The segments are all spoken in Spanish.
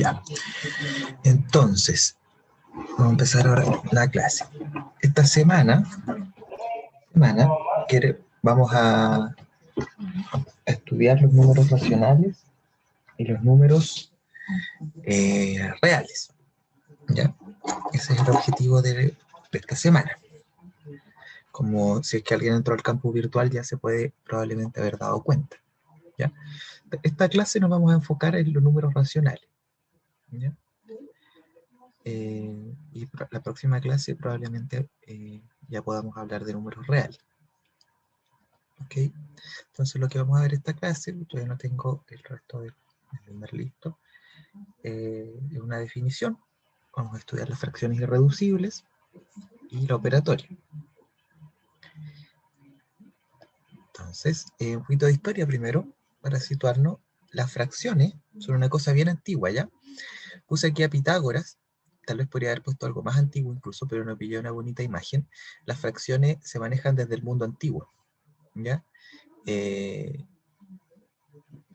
Ya. Entonces, vamos a empezar ahora la clase. Esta semana vamos a estudiar los números racionales y los números reales. ¿Ya? Ese es el objetivo de esta semana. Como si es que alguien entró al campus virtual ya se puede probablemente haber dado cuenta. ¿Ya? Esta clase nos vamos a enfocar en los números racionales. ¿Ya? Y la próxima clase probablemente ya podamos hablar de números reales. ¿Ok? Entonces lo que vamos a ver esta clase, todavía no tengo el resto del número listo, es una definición. Vamos a estudiar las fracciones irreducibles y la operatoria. Entonces, un poquito de historia primero, para situarnos. Las fracciones son una cosa bien antigua, ¿ya? Puse aquí a Pitágoras, tal vez podría haber puesto algo más antiguo incluso, pero no pillé una bonita imagen. Las fracciones se manejan desde el mundo antiguo, ¿ya?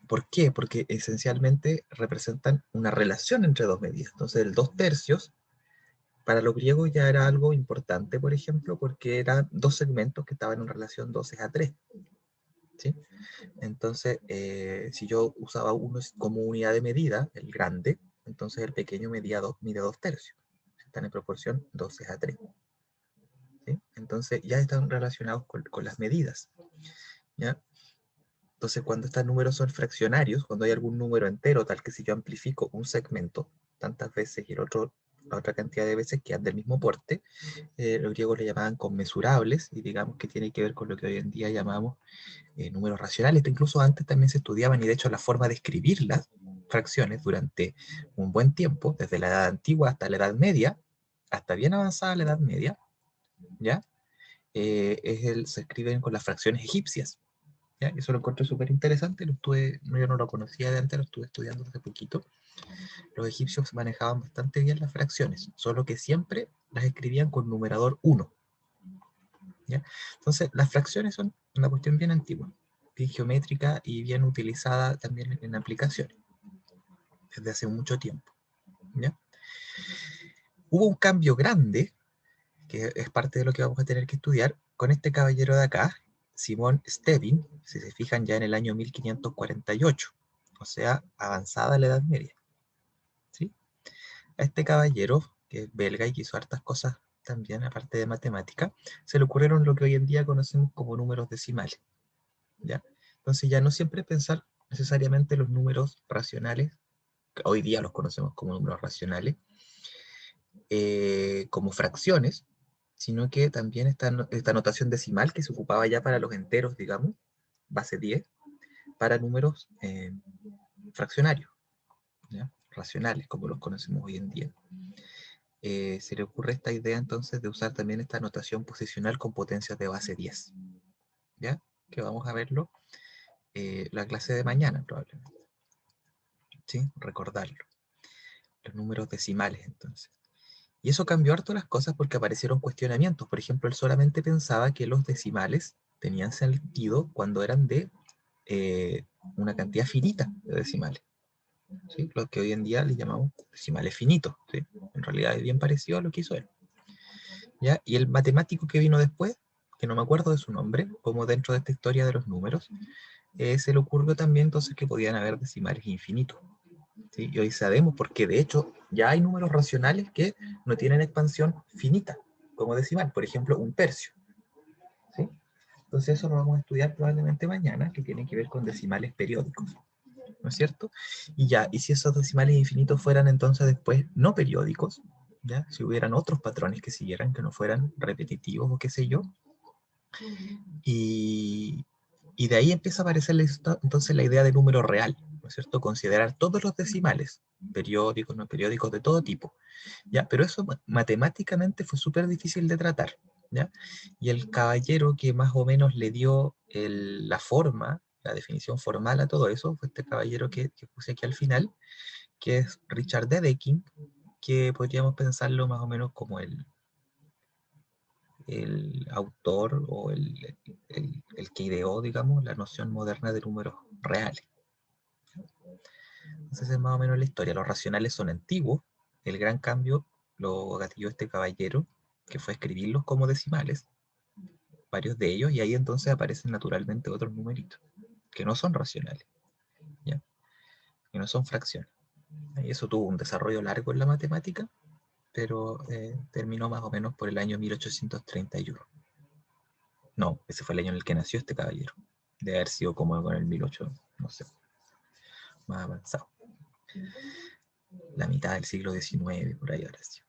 ¿Por qué? Porque esencialmente representan una relación entre dos medidas. Entonces, el 2/3 para los griegos ya era algo importante, por ejemplo, porque eran dos segmentos que estaban en relación 12:3. ¿Sí? Entonces, si yo usaba uno como unidad de medida, el grande, entonces el pequeño mide 2/3. Están en proporción 12:3. ¿Sí? Entonces, ya están relacionados con las medidas. ¿Ya? Entonces, cuando estos números son fraccionarios, cuando hay algún número entero, tal que si yo amplifico un segmento tantas veces y el otro la otra cantidad de veces que es del mismo porte, los griegos le llamaban conmesurables, y digamos que tiene que ver con lo que hoy en día llamamos números racionales. Incluso antes también se estudiaban, y de hecho la forma de escribir las fracciones durante un buen tiempo, desde la edad antigua hasta la edad media, hasta bien avanzada la edad media, ¿ya? Se escriben con las fracciones egipcias. ¿Ya? Eso lo encontré súper interesante, yo no lo conocía de antes, lo estuve estudiando hace poquito. Los egipcios manejaban bastante bien las fracciones, solo que siempre las escribían con numerador 1. ¿Ya? Entonces, las fracciones son una cuestión bien antigua, bien geométrica y bien utilizada también en aplicaciones, desde hace mucho tiempo. ¿Ya? Hubo un cambio grande, que es parte de lo que vamos a tener que estudiar, con este caballero de acá, Simón Stevin, si se fijan ya en el año 1548, o sea, avanzada la Edad Media. ¿Sí? A este caballero, que es belga y que hizo hartas cosas también, aparte de matemática, se le ocurrieron lo que hoy en día conocemos como números decimales. ¿Ya? Entonces ya no siempre pensar necesariamente los números racionales, que hoy día los conocemos como números racionales, como fracciones, sino que también esta notación decimal que se ocupaba ya para los enteros, digamos, base 10, para números fraccionarios, ¿ya? Racionales, como los conocemos hoy en día. Se le ocurre esta idea entonces de usar también esta notación posicional con potencias de base 10, ¿ya? Que vamos a verlo la clase de mañana probablemente. ¿Sí? Recordarlo. Los números decimales entonces. Y eso cambió harto las cosas porque aparecieron cuestionamientos. Por ejemplo, él solamente pensaba que los decimales tenían sentido cuando eran de una cantidad finita de decimales. ¿Sí? Lo que hoy en día le llamamos decimales finitos. ¿Sí? En realidad es bien parecido a lo que hizo él. ¿Ya? Y el matemático que vino después, que no me acuerdo de su nombre, como dentro de esta historia de los números, se le ocurrió también entonces que podían haber decimales infinitos. ¿Sí? Y hoy sabemos porque de hecho ya hay números racionales que no tienen expansión finita como decimal, por ejemplo un tercio. ¿Sí? Entonces eso lo vamos a estudiar probablemente mañana, que tiene que ver con decimales periódicos, ¿no es cierto? Y si esos decimales infinitos fueran entonces después no periódicos, ¿ya? Si hubieran otros patrones que siguieran, que no fueran repetitivos o qué sé yo, y de ahí empieza a aparecer entonces la idea de número real, ¿no es cierto? Considerar todos los decimales, periódicos, no periódicos, de todo tipo, ¿ya? Pero eso matemáticamente fue súper difícil de tratar, ¿ya? Y el caballero que más o menos le dio la forma, la definición formal a todo eso, fue este caballero que puse aquí al final, que es Richard Dedekind, que podríamos pensarlo más o menos como el autor o el que ideó, digamos, la noción moderna de números reales. Entonces es más o menos la historia. Los racionales son antiguos. El gran cambio lo gatilló este caballero, que fue escribirlos como decimales, varios de ellos, y ahí entonces aparecen naturalmente otros numeritos, que no son racionales, ¿ya? Que no son fracciones. Y eso tuvo un desarrollo largo en la matemática, pero terminó más o menos por el año 1831. No, ese fue el año en el que nació este caballero. Debe haber sido como con el 1800, no sé, más avanzado. La mitad del siglo XIX, por ahí ahora sí.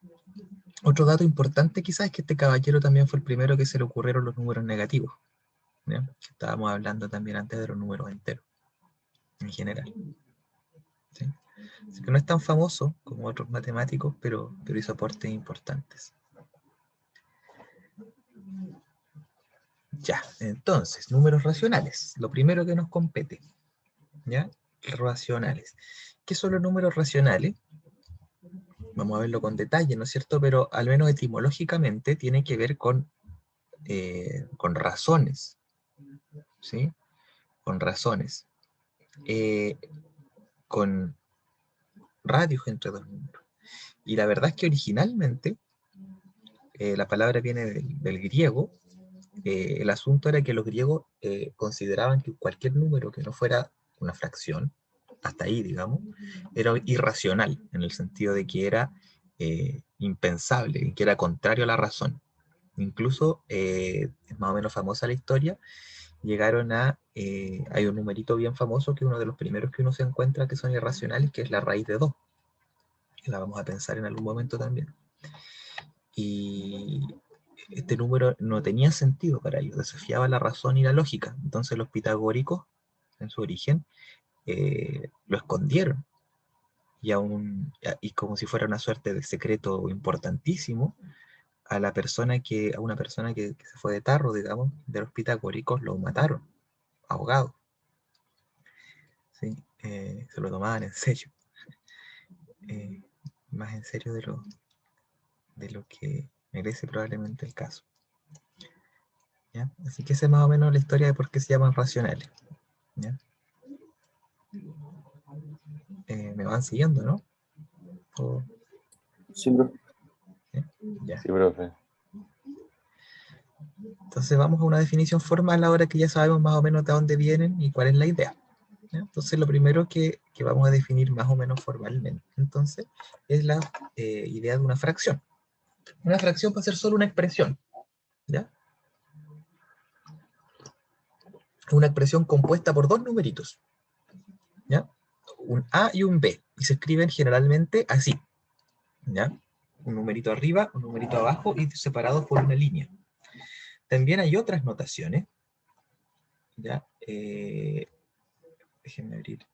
Otro dato importante quizás es que este caballero también fue el primero que se le ocurrieron los números negativos, ¿ya? Estábamos hablando también antes de los números enteros, en general, ¿sí? Así que no es tan famoso como otros matemáticos, pero hizo aportes importantes. Ya, entonces, números racionales. Lo primero que nos compete, ¿ya? Racionales. ¿Qué son los números racionales? Vamos a verlo con detalle, ¿no es cierto? Pero al menos etimológicamente tiene que ver con razones, ¿sí? Con razones. Con radios entre dos números. Y la verdad es que originalmente la palabra viene del griego. El asunto era que los griegos consideraban que cualquier número que no fuera una fracción, hasta ahí, digamos, era irracional, en el sentido de que era impensable, que era contrario a la razón. Incluso, es más o menos famosa la historia, llegaron hay un numerito bien famoso, que es uno de los primeros que uno se encuentra que son irracionales, que es la raíz de 2, que la vamos a pensar en algún momento también. Y este número no tenía sentido para ellos, desafiaba la razón y la lógica. Entonces los pitagóricos, en su origen, lo escondieron. Y como si fuera una suerte de secreto importantísimo, a una persona que se fue de tarro, digamos, de los pitagóricos, lo mataron, ahogado. ¿Sí? Se lo tomaban en serio. Eh, Más en serio de lo que merece probablemente el caso. ¿Ya? Así que esa es más o menos la historia de por qué se llaman racionales. ¿Ya? Me van siguiendo, ¿no? O, Sí, profe. ya. Sí, profe. Entonces vamos a una definición formal ahora que ya sabemos más o menos de dónde vienen y cuál es la idea. ¿Ya? Entonces lo primero que vamos a definir más o menos formalmente, entonces, es la idea de una fracción. Una fracción va a ser solo una expresión, ¿ya? Una expresión compuesta por dos numeritos, ¿ya? Un A y un B, y se escriben generalmente así, ¿ya? Un numerito arriba, un numerito abajo y separados por una línea. También hay otras notaciones, ¿ya? Déjenme abrir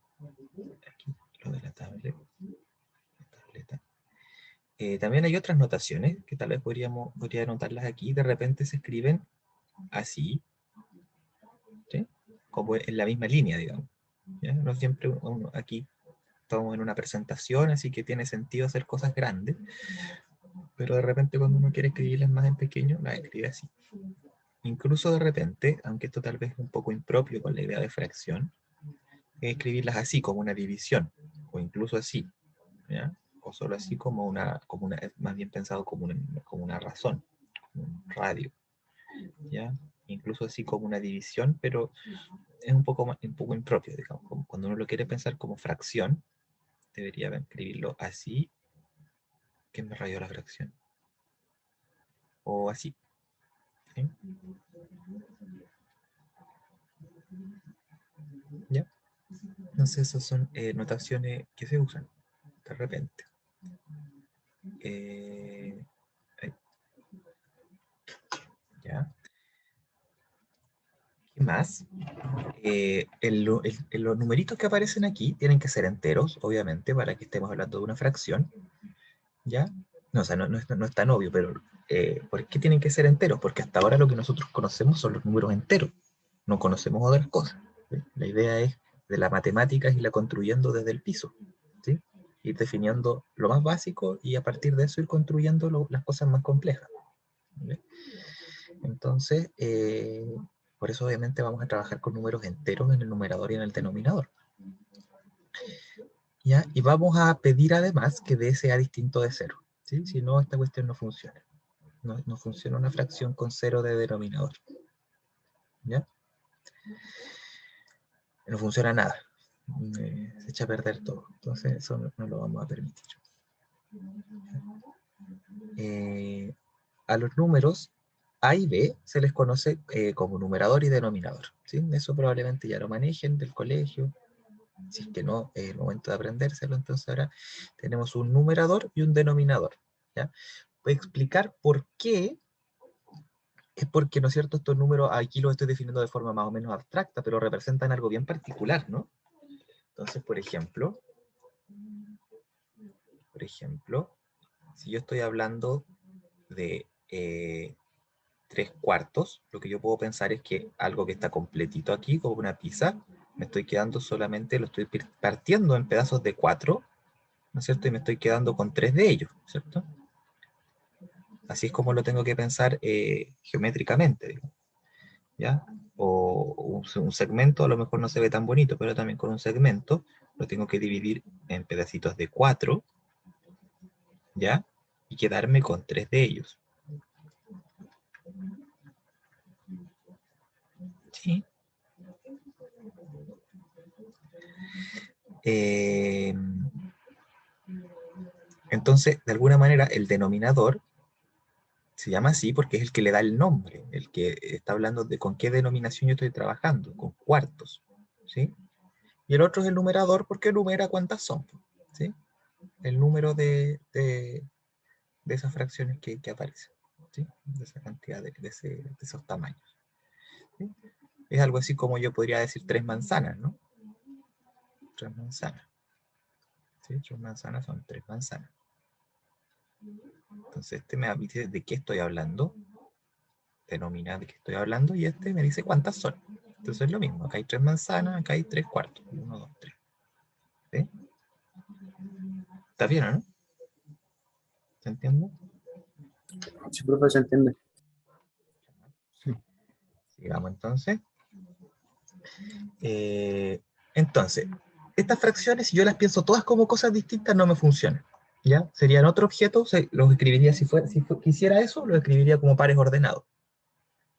aquí lo de la tableta. También hay otras notaciones que tal vez podría anotarlas aquí. De repente se escriben así, ¿sí? Como en la misma línea, digamos. ¿Ya? No siempre aquí estamos en una presentación, así que tiene sentido hacer cosas grandes, pero de repente cuando uno quiere escribirlas más en pequeño, las escribe así. Incluso de repente, aunque esto tal vez es un poco impropio con la idea de fracción, escribirlas así, como una división, o incluso así, ¿ya? O solo así más bien pensado como una razón, como un radio, ¿ya? Incluso así como una división, pero es un poco impropio, digamos. Cuando uno lo quiere pensar como fracción, debería escribirlo así, que me rayó la fracción, o así, ¿sí? ¿Ya? Entonces esas son notaciones que se usan de repente. Eh, ¿Ya? ¿Qué más? Los numeritos que aparecen aquí tienen que ser enteros, obviamente, para que estemos hablando de una fracción, ¿ya? No, o sea, no es tan obvio, pero ¿por qué tienen que ser enteros? Porque hasta ahora lo que nosotros conocemos son los números enteros, no conocemos otras cosas, ¿sí? La idea es de la matemática irla construyendo desde el piso, ¿sí? Ir definiendo lo más básico y a partir de eso ir construyendo las cosas más complejas, ¿sí? Entonces, por eso obviamente vamos a trabajar con números enteros en el numerador y en el denominador. ¿Ya? Y vamos a pedir además que d sea distinto de 0. ¿Sí? Si no, esta cuestión no funciona. No funciona una fracción con 0 de denominador. ¿Ya? No funciona nada. Se echa a perder todo. Entonces eso no lo vamos a permitir. A los números A y B se les conoce como numerador y denominador. ¿Sí? Eso probablemente ya lo manejen del colegio. Si es que no, es el momento de aprendérselo. Entonces ahora tenemos un numerador y un denominador. ¿Ya? Voy a explicar por qué. Es porque, ¿no es cierto?, estos números aquí los estoy definiendo de forma más o menos abstracta, pero representan algo bien particular, ¿no? Entonces, por ejemplo, si yo estoy hablando de 3/4, lo que yo puedo pensar es que algo que está completito aquí, como una pizza, me estoy quedando solamente, lo estoy partiendo en pedazos de 4, ¿no es cierto? Y me estoy quedando con 3 de ellos, ¿cierto? Así es como lo tengo que pensar geométricamente, digamos, ¿ya? O un segmento a lo mejor no se ve tan bonito, pero también con un segmento lo tengo que dividir en pedacitos de 4, ¿ya? Y quedarme con 3 de ellos. ¿Sí? Entonces, de alguna manera, el denominador se llama así porque es el que le da el nombre, el que está hablando de con qué denominación yo estoy trabajando, con cuartos, ¿sí? Y el otro es el numerador porque numera cuántas son, ¿sí? El número de esas fracciones que aparecen, ¿sí? De esa cantidad, de esos tamaños, ¿sí? Es algo así como yo podría decir 3 manzanas, ¿no? 3 manzanas, ¿sí? 3 manzanas son 3 manzanas. Entonces este me dice de qué estoy hablando, denomina de qué estoy hablando, y este me dice cuántas son. Entonces es lo mismo, acá hay 3 manzanas, acá hay 3/4, 1, 2, 3. ¿Sí? ¿Está bien o no? ¿Se entiende? Sí, profe, se entiende. Sigamos entonces. Entonces, estas fracciones, si yo las pienso todas como cosas distintas, no me funcionan. ¿Ya? Serían otro objeto, los escribiría, si quisiera eso, lo escribiría como pares ordenados.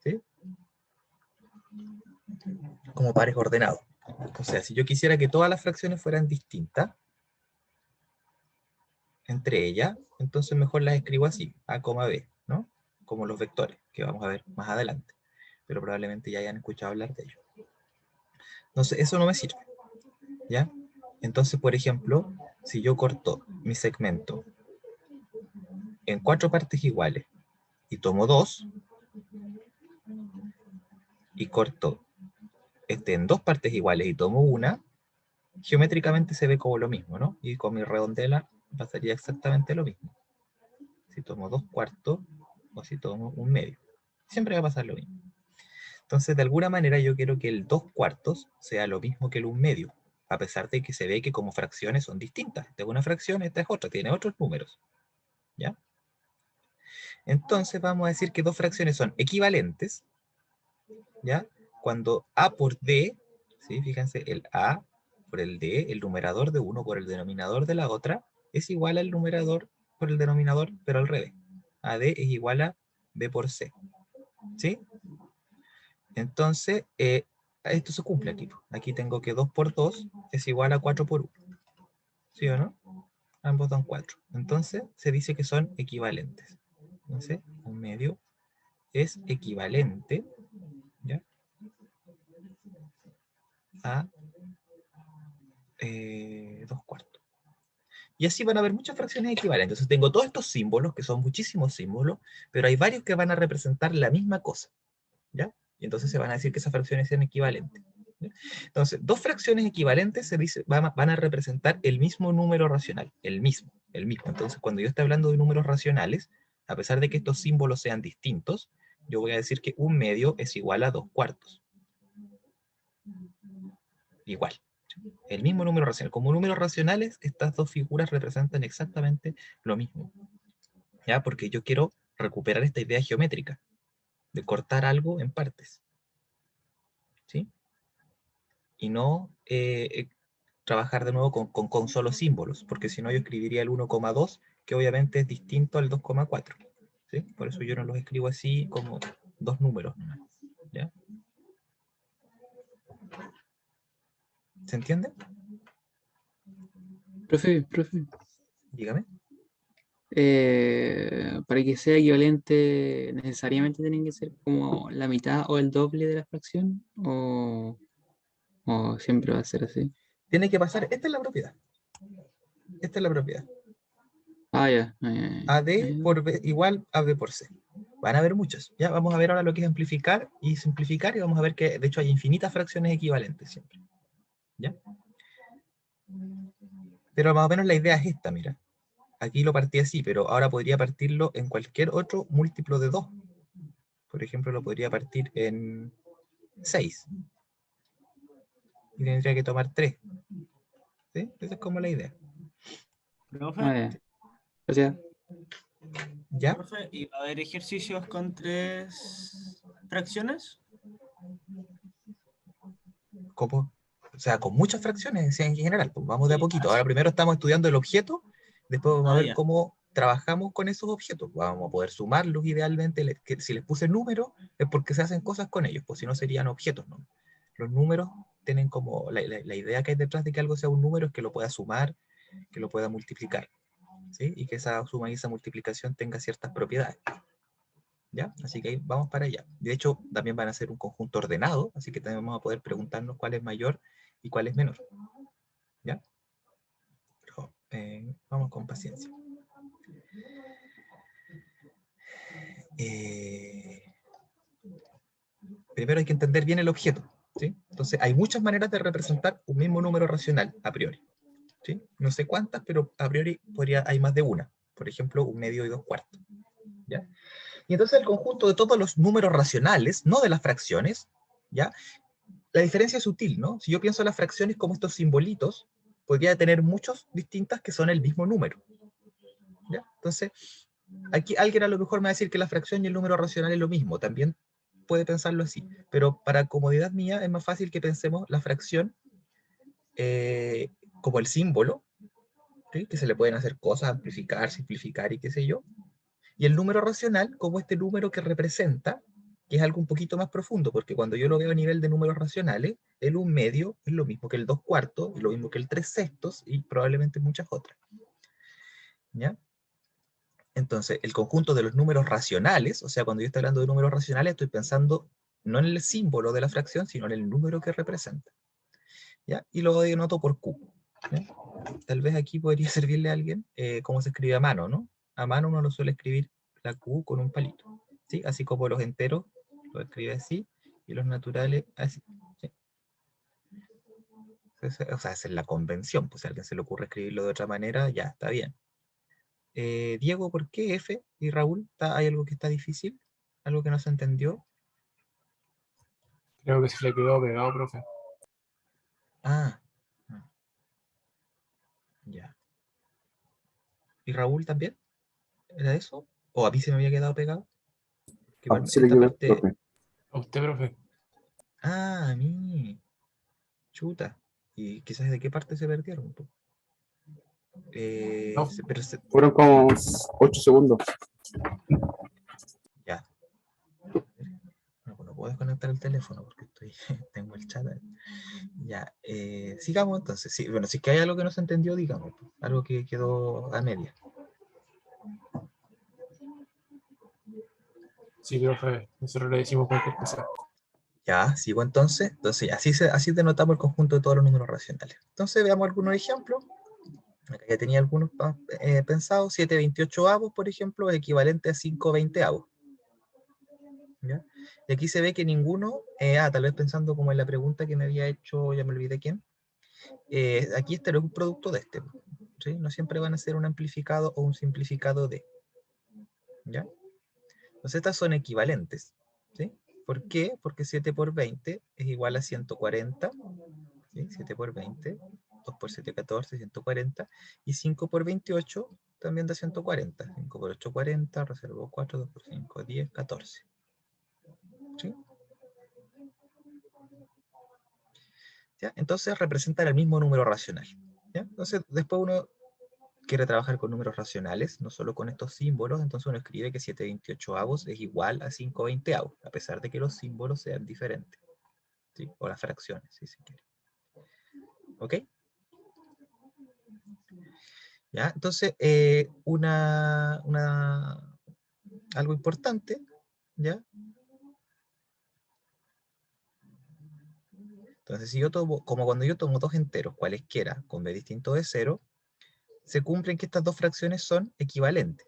¿Sí? Como pares ordenados. O sea, si yo quisiera que todas las fracciones fueran distintas entre ellas, entonces mejor las escribo así, A, B, ¿no? Como los vectores, que vamos a ver más adelante. Pero probablemente ya hayan escuchado hablar de ellos. Entonces, eso no me sirve. ¿Ya? Entonces, por ejemplo, si yo corto mi segmento en 4 partes iguales y tomo 2 y corto este en 2 partes iguales y tomo una, geométricamente se ve como lo mismo, ¿no? Y con mi redondela pasaría exactamente lo mismo. Si tomo 2/4 o si tomo 1/2. Siempre va a pasar lo mismo. Entonces, de alguna manera yo quiero que el 2/4 sea lo mismo que el 1/2, a pesar de que se ve que como fracciones son distintas. Esta es una fracción, esta es otra, tiene otros números. ¿Ya? Entonces vamos a decir que dos fracciones son equivalentes, ¿ya? Cuando A por D, ¿sí? Fíjense, el A por el D, el numerador de uno por el denominador de la otra, es igual al numerador por el denominador, pero al revés. AD es igual a B por C, ¿sí? Entonces, esto se cumple aquí. Aquí tengo que 2 por 2 es igual a 4 por 1, ¿sí o no? Ambos dan 4. Entonces, se dice que son equivalentes. Entonces, 1/2 es equivalente, ¿ya? A 2/4. Y así van a haber muchas fracciones equivalentes. Entonces tengo todos estos símbolos, que son muchísimos símbolos, pero hay varios que van a representar la misma cosa, ¿ya? Y entonces se van a decir que esas fracciones sean equivalentes, ¿ya? Entonces, dos fracciones equivalentes van a representar el mismo número racional, el mismo. Entonces, cuando yo esté hablando de números racionales, a pesar de que estos símbolos sean distintos, yo voy a decir que 1/2 es igual a 2/4. Igual. El mismo número racional. Como números racionales, estas dos figuras representan exactamente lo mismo. ¿Ya? Porque yo quiero recuperar esta idea geométrica de cortar algo en partes. ¿Sí? Y no trabajar de nuevo con solo símbolos, porque si no yo escribiría el 1,2, que obviamente es distinto al 2,4. ¿Sí? Por eso yo no los escribo así como dos números. ¿Ya? ¿Se entiende? Profe, Dígame. para que sea equivalente, ¿necesariamente tienen que ser como la mitad o el doble de la fracción? ¿O siempre va a ser así? Tiene que pasar, esta es la propiedad. Esta es la propiedad. Ah, ya. AD por B igual a B por C. Van a haber muchos. Ya vamos a ver ahora lo que es amplificar y simplificar y vamos a ver que de hecho hay infinitas fracciones equivalentes siempre. ¿Ya? Pero más o menos la idea es esta, mira. Aquí lo partí así, pero ahora podría partirlo en cualquier otro múltiplo de 2. Por ejemplo, lo podría partir en 6. Y tendría que tomar 3. ¿Sí? Esa es como la idea. Profe, Ah, ya. O sea, ¿Ya? profe, ¿y va a haber ejercicios con 3 fracciones? Como, o sea, con muchas fracciones en general. Pues vamos de a Sí, poquito. Ahora primero estamos estudiando el objeto, después vamos a ver ya. cómo trabajamos con esos objetos. Vamos a poder sumarlos idealmente. Que si les puse números es porque se hacen cosas con ellos, pues si no serían objetos, ¿no? Los números tienen como, la idea que hay detrás de que algo sea un número es que lo pueda sumar, que lo pueda multiplicar, ¿sí? Y que esa suma y esa multiplicación tenga ciertas propiedades. ¿Ya? Así que ahí vamos para allá. De hecho, también van a ser un conjunto ordenado, así que también vamos a poder preguntarnos cuál es mayor y cuál es menor. ¿Ya? Pero, vamos con paciencia. Primero hay que entender bien el objeto, ¿sí? Entonces, hay muchas maneras de representar un mismo número racional, a priori, ¿sí? No sé cuántas, pero a priori hay más de una. Por ejemplo, 1/2 y 2/4. ¿Ya? Y entonces el conjunto de todos los números racionales, no de las fracciones, ¿ya? La diferencia es sutil, ¿no? Si yo pienso en las fracciones como estos simbolitos, podría tener muchos distintas que son el mismo número. ¿Ya? Entonces, aquí alguien a lo mejor me va a decir que la fracción y el número racional es lo mismo, también puede pensarlo así, pero para comodidad mía es más fácil que pensemos la fracción como el símbolo, ¿sí? Que se le pueden hacer cosas, amplificar, simplificar y qué sé yo, y el número racional como este número que representa, que es algo un poquito más profundo, porque cuando yo lo veo a nivel de números racionales, el 1/2 es lo mismo que el 2/4, y lo mismo que el 3/6, y probablemente muchas otras. ¿Ya? Entonces, el conjunto de los números racionales, o sea, cuando yo estoy hablando de números racionales, estoy pensando no en el símbolo de la fracción, sino en el número que representa. ¿Ya? Y lo denoto por Q. ¿Ya? Tal vez aquí podría servirle a alguien cómo se escribe a mano, ¿no? A mano uno lo suele escribir la Q con un palito, ¿sí? Así como los enteros lo escribe así, y los naturales así. ¿Sí? O sea, esa es la convención, pues si a alguien se le ocurre escribirlo de otra manera, ya está bien. Diego, ¿por qué F? Y Raúl, ¿hay algo que está difícil? ¿Algo que no se entendió? Creo que se le quedó pegado, profe. Ah, ah, ya. ¿Y Raúl también? ¿Era eso? ¿O a mí se me había quedado pegado? Que Ah, igual se le esta quedó, parte... profe. A usted, profe. Ah, a mí. Chuta. ¿Y quizás de qué parte se perdieron? Po? No. Pero Fueron como 8 segundos. ya. No, pues no puedo desconectar el teléfono porque tengo el chat ahí. Ya. Sigamos entonces. Sí, bueno, si es que hay algo que no se entendió, digamos. Po. Algo que quedó a media. Sí, profe. Nosotros le decimos cualquier cosa. Ya, sigo entonces. Entonces, así denotamos el conjunto de todos los números racionales. Entonces, veamos algunos ejemplos. Acá ya tenía algunos pensados. 7/28, por ejemplo, es equivalente a 5/20. ¿Ya? Y aquí se ve que ninguno, tal vez pensando como en la pregunta que me había hecho, ya me olvidé quién, aquí este no es un producto de este, ¿sí? No siempre van a ser un amplificado o un simplificado de, ¿ya? Entonces estas son equivalentes, ¿sí? ¿Por qué? Porque 7 por 20 es igual a 140, ¿sí? 7 por 20, 2 por 7, 14, 140, y 5 por 28 también da 140, 5 por 8, 40, reservo 4, 2 por 5, 10, 14, ¿sí? ¿Ya? Entonces representan el mismo número racional. ¿Ya? Entonces después uno quiere trabajar con números racionales, no solo con estos símbolos, entonces uno escribe que 7/28 es igual a 5/20, a pesar de que los símbolos sean diferentes, ¿sí? O las fracciones, si se quiere. ¿Ok? ¿Ya? Entonces, algo importante, ¿ya? Entonces, si yo tomo, como cuando yo tomo dos enteros, cualesquiera, con b distinto de 0, se cumplen que estas dos fracciones son equivalentes.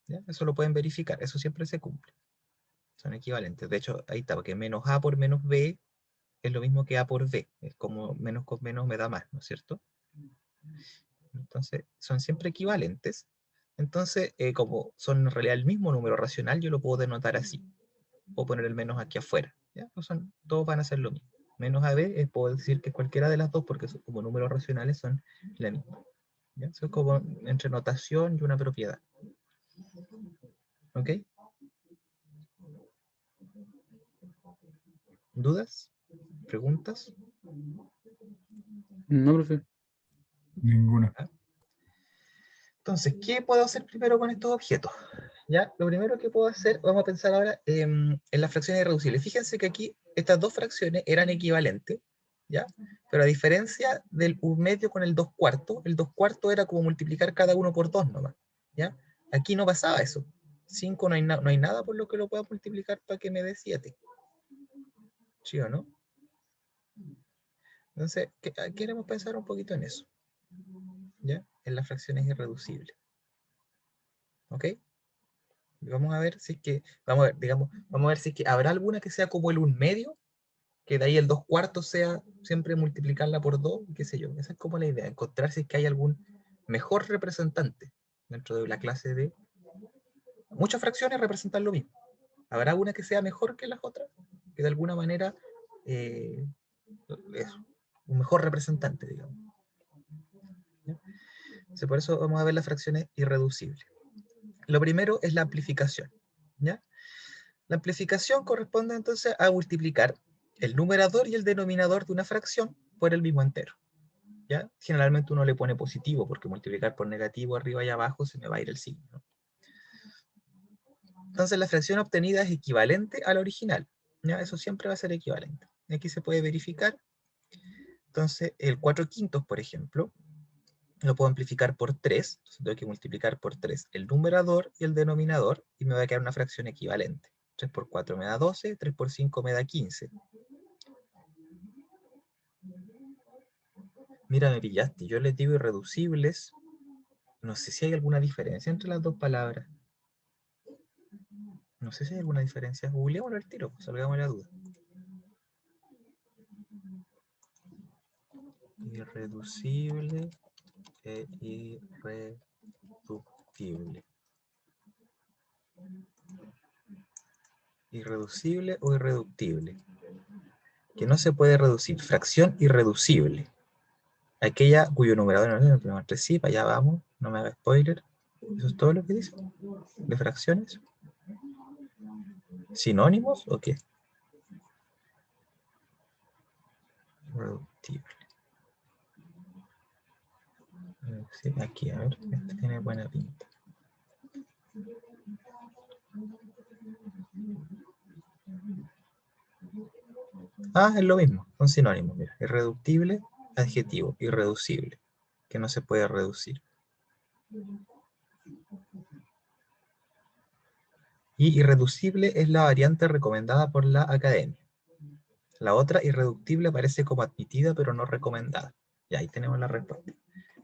¿Ya? Eso lo pueden verificar, eso siempre se cumple. Son equivalentes. De hecho, ahí está, porque menos a por menos b es lo mismo que a por b. Es como menos con menos me da más, ¿no es cierto? Entonces, son siempre equivalentes. Entonces, como son en realidad el mismo número racional, yo lo puedo denotar así. Puedo poner el menos aquí afuera. ¿Ya? No son, todos van a ser lo mismo. Menos AB, puedo decir que cualquiera de las dos, porque como números racionales son la misma. ¿Ya? Eso es como entre notación y una propiedad. ¿Ok? ¿Dudas? ¿Preguntas? No, profe. Ninguna. Entonces, ¿qué puedo hacer primero con estos objetos? ¿Ya? Lo primero que puedo hacer, vamos a pensar ahora en las fracciones irreducibles. Fíjense que aquí estas dos fracciones eran equivalentes, ¿ya? Pero a diferencia del 1/2 con el 2/4, el 2/4 era como multiplicar cada uno por 2 nomás, ¿ya? Aquí no pasaba eso. 5 no hay nada por lo que lo pueda multiplicar para que me dé 7. ¿Sí o no? Entonces, queremos pensar un poquito en eso, ¿ya? En las fracciones irreducibles. ¿Ok? Vamos a ver si es que, vamos a ver, digamos, vamos a ver si es que habrá alguna que sea como el 1/2, que de ahí el 2/4 sea siempre multiplicarla por 2, qué sé yo. Esa es como la idea, encontrar si es que hay algún mejor representante dentro de la clase de... Muchas fracciones representan lo mismo. ¿Habrá una que sea mejor que las otras? Que de alguna manera es un mejor representante, digamos. ¿Ya? Entonces, por eso vamos a ver las fracciones irreducibles. Lo primero es la amplificación, ¿ya? La amplificación corresponde entonces a multiplicar el numerador y el denominador de una fracción por el mismo entero, ¿ya? Generalmente uno le pone positivo, porque multiplicar por negativo arriba y abajo se me va a ir el signo, ¿no? Entonces la fracción obtenida es equivalente a la original, ¿ya? Eso siempre va a ser equivalente. Y aquí se puede verificar. Entonces el 4/5, por ejemplo, lo puedo amplificar por 3, entonces tengo que multiplicar por 3 el numerador y el denominador, y me va a quedar una fracción equivalente. 3 por 4 me da 12, 3 por 5 me da 15. Mira, me pillaste. Yo les digo irreducibles. No sé si hay alguna diferencia entre las dos palabras. No sé si hay alguna diferencia. Googleémoslo al tiro, pues, salgamos de la duda. Irreducible e irreductible. Irreducible o irreductible. Que no se puede reducir. Fracción irreducible. Aquella cuyo numerador no es el primer sí, para allá vamos. No me haga spoiler. Eso es todo lo que dice. ¿De fracciones? ¿Sinónimos o qué? Irreductible. Sí, aquí, a ver, este tiene buena pinta. Ah, es lo mismo, son sinónimos, mira. Irreductible, adjetivo, irreducible, que no se puede reducir. Y irreducible es la variante recomendada por la academia. La otra, irreductible, aparece como admitida, pero no recomendada. Y ahí tenemos la respuesta.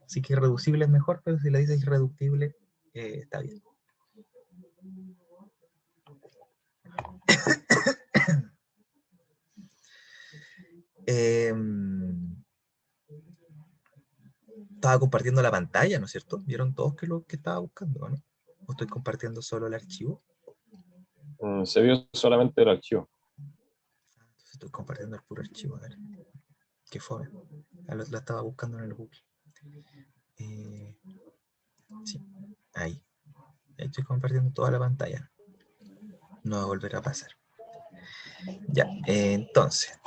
Así que irreducible es mejor, pero si le dices irreductible, está bien. Estaba compartiendo la pantalla, ¿no es cierto? ¿Vieron todos que lo que estaba buscando, no? ¿O estoy compartiendo solo el archivo? Se vio solamente el archivo. Entonces estoy compartiendo el puro archivo, a ver. Qué fome. La estaba buscando en el Google. Sí, ahí. Estoy compartiendo toda la pantalla. No va a volver a pasar. Ya, entonces.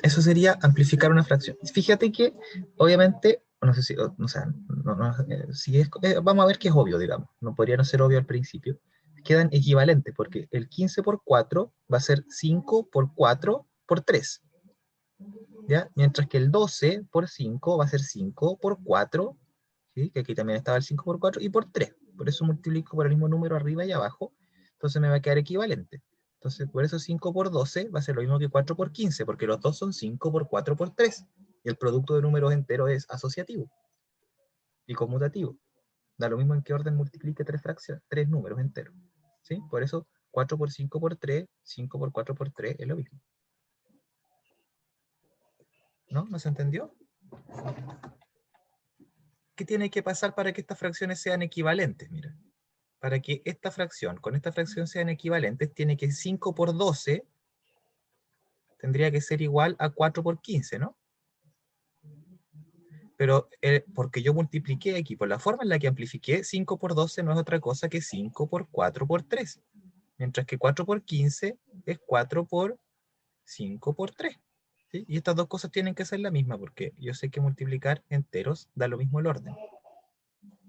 Eso sería amplificar una fracción. Fíjate que, obviamente, no sé si, o sea, si es, vamos a ver que es obvio, digamos. No podría no ser obvio al principio. Quedan equivalentes, porque el 15 por 4 va a ser 5 por 4 por 3. ¿Ya? Mientras que el 12 por 5 va a ser 5 por 4, ¿sí? Que aquí también estaba el 5 por 4, y por 3. Por eso multiplico por el mismo número arriba y abajo. Entonces me va a quedar equivalente. Entonces, por eso 5 por 12 va a ser lo mismo que 4 por 15, porque los dos son 5 por 4 por 3. Y el producto de números enteros es asociativo y conmutativo. Da lo mismo en qué orden multiplique tres números enteros. ¿Sí? Por eso 4 por 5 por 3, 5 por 4 por 3 es lo mismo. ¿No? ¿No se entendió? ¿Qué tiene que pasar para que estas fracciones sean equivalentes? Mira, para que esta fracción con esta fracción sean equivalentes, tiene que 5 por 12 tendría que ser igual a 4 por 15, ¿no? Pero porque yo multipliqué aquí, por la forma en la que amplifiqué, 5 por 12 no es otra cosa que 5 por 4 por 3. Mientras que 4 por 15 es 4 por 5 por 3. ¿Sí? Y estas dos cosas tienen que ser la misma, porque yo sé que multiplicar enteros da lo mismo el orden.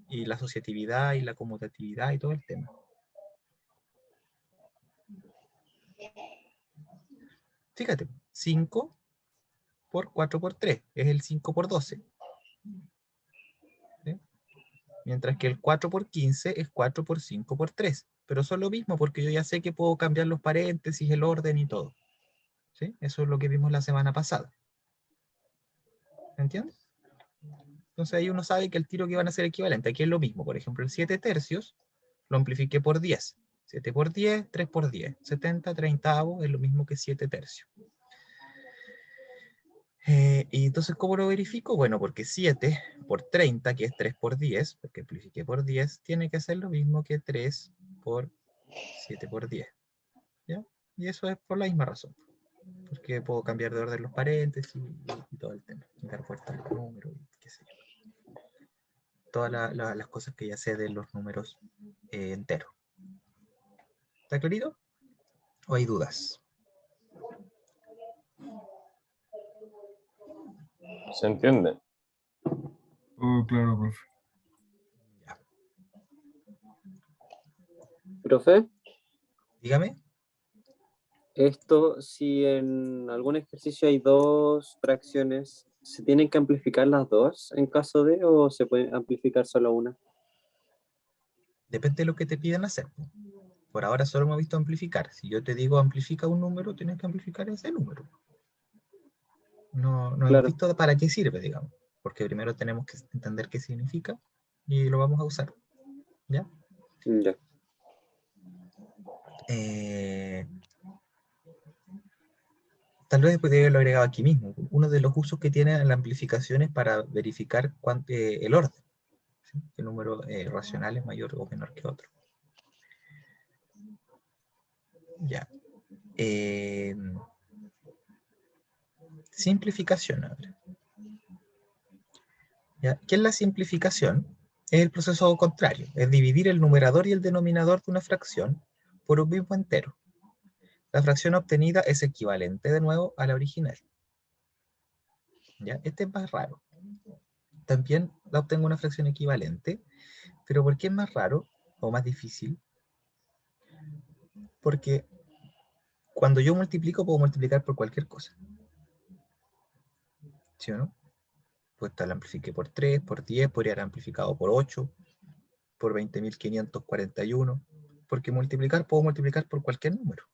Y la asociatividad y la conmutatividad y todo el tema. Fíjate, 5 por 4 por 3 es el 5 por 12. ¿Sí? Mientras que el 4 por 15 es 4 por 5 por 3. Pero son lo mismo porque yo ya sé que puedo cambiar los paréntesis, el orden y todo. ¿Sí? Eso es lo que vimos la semana pasada. ¿Entiendes? Entonces ahí uno sabe que el tiro que van a ser equivalente. Aquí es lo mismo. Por ejemplo, el 7 tercios lo amplifiqué por 10. 7 por 10, 3 por 10. 70 treintavos es lo mismo que 7 tercios. Y entonces, ¿cómo lo verifico? Bueno, porque 7 por 30, que es 3 por 10, porque amplifiqué por 10, tiene que ser lo mismo que 3 por 7 por 10. ¿Ya? Y eso es por la misma razón. Porque puedo cambiar de orden los paréntesis y todo el tema. Y dar vuelta al número, y qué sé yo. Todas las cosas que ya sé de los números enteros. ¿Está clarito? ¿O hay dudas? ¿Se entiende? Todo claro, profe. Ya. Profe, Dígame. esto, si en algún ejercicio hay dos fracciones, ¿se tienen que amplificar las dos en caso de, o se puede amplificar solo una? Depende de lo que te pidan hacer. Por ahora solo hemos visto amplificar. Si yo te digo amplifica un número, tienes que amplificar ese número. No hemos Claro, visto para qué sirve, digamos. Porque primero tenemos que entender qué significa y lo vamos a usar. ¿Ya? ya. Tal vez podría haberlo agregado aquí mismo. Uno de los usos que tiene la amplificación es para verificar el orden. ¿Sí? ¿Qué número racional es mayor o menor que otro? Ya. Simplificación ahora. ¿Ya? ¿Qué es la simplificación? Es el proceso contrario, es dividir el numerador y el denominador de una fracción por un mismo entero. La fracción obtenida es equivalente de nuevo a la original. ¿Ya? Este es más raro. También la obtengo una fracción equivalente, pero ¿por qué es más raro o más difícil? Porque cuando yo multiplico, puedo multiplicar por cualquier cosa. ¿Sí o no? Pues la amplifiqué por 3, por 10, podría haber amplificado por 8, por 20.541, porque puedo multiplicar por cualquier número.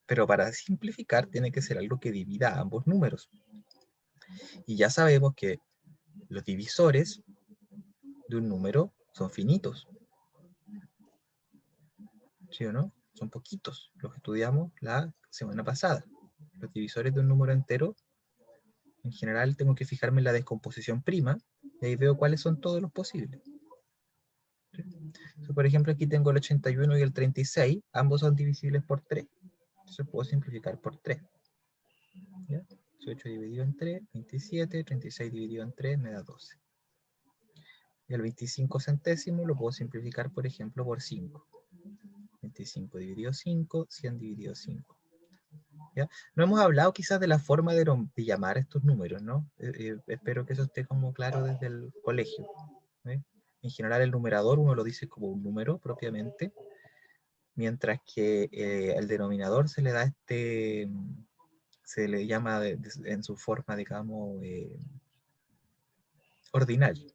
Pero para simplificar tiene que ser algo que divida ambos números. Y ya sabemos que los divisores de un número son finitos. ¿Sí o no? Son poquitos. Los que estudiamos la semana pasada. Los divisores de un número entero, en general tengo que fijarme en la descomposición prima, y ahí veo cuáles son todos los posibles. Entonces, por ejemplo, aquí tengo el 81 y el 36, ambos son divisibles por 3. Entonces puedo simplificar por 3. ¿Ya? 18 dividido en 3, 27, 36 dividido en 3 me da 12. Y el 25 centésimo lo puedo simplificar, por ejemplo, por 5. 25 dividido 5, 100 dividido 5. ¿Ya? No hemos hablado quizás de la forma de llamar estos números, ¿no? Espero que eso esté como claro desde el colegio. ¿Eh? En general el numerador uno lo dice como un número propiamente, mientras que el denominador se le da se le llama en su forma, digamos, ordinal,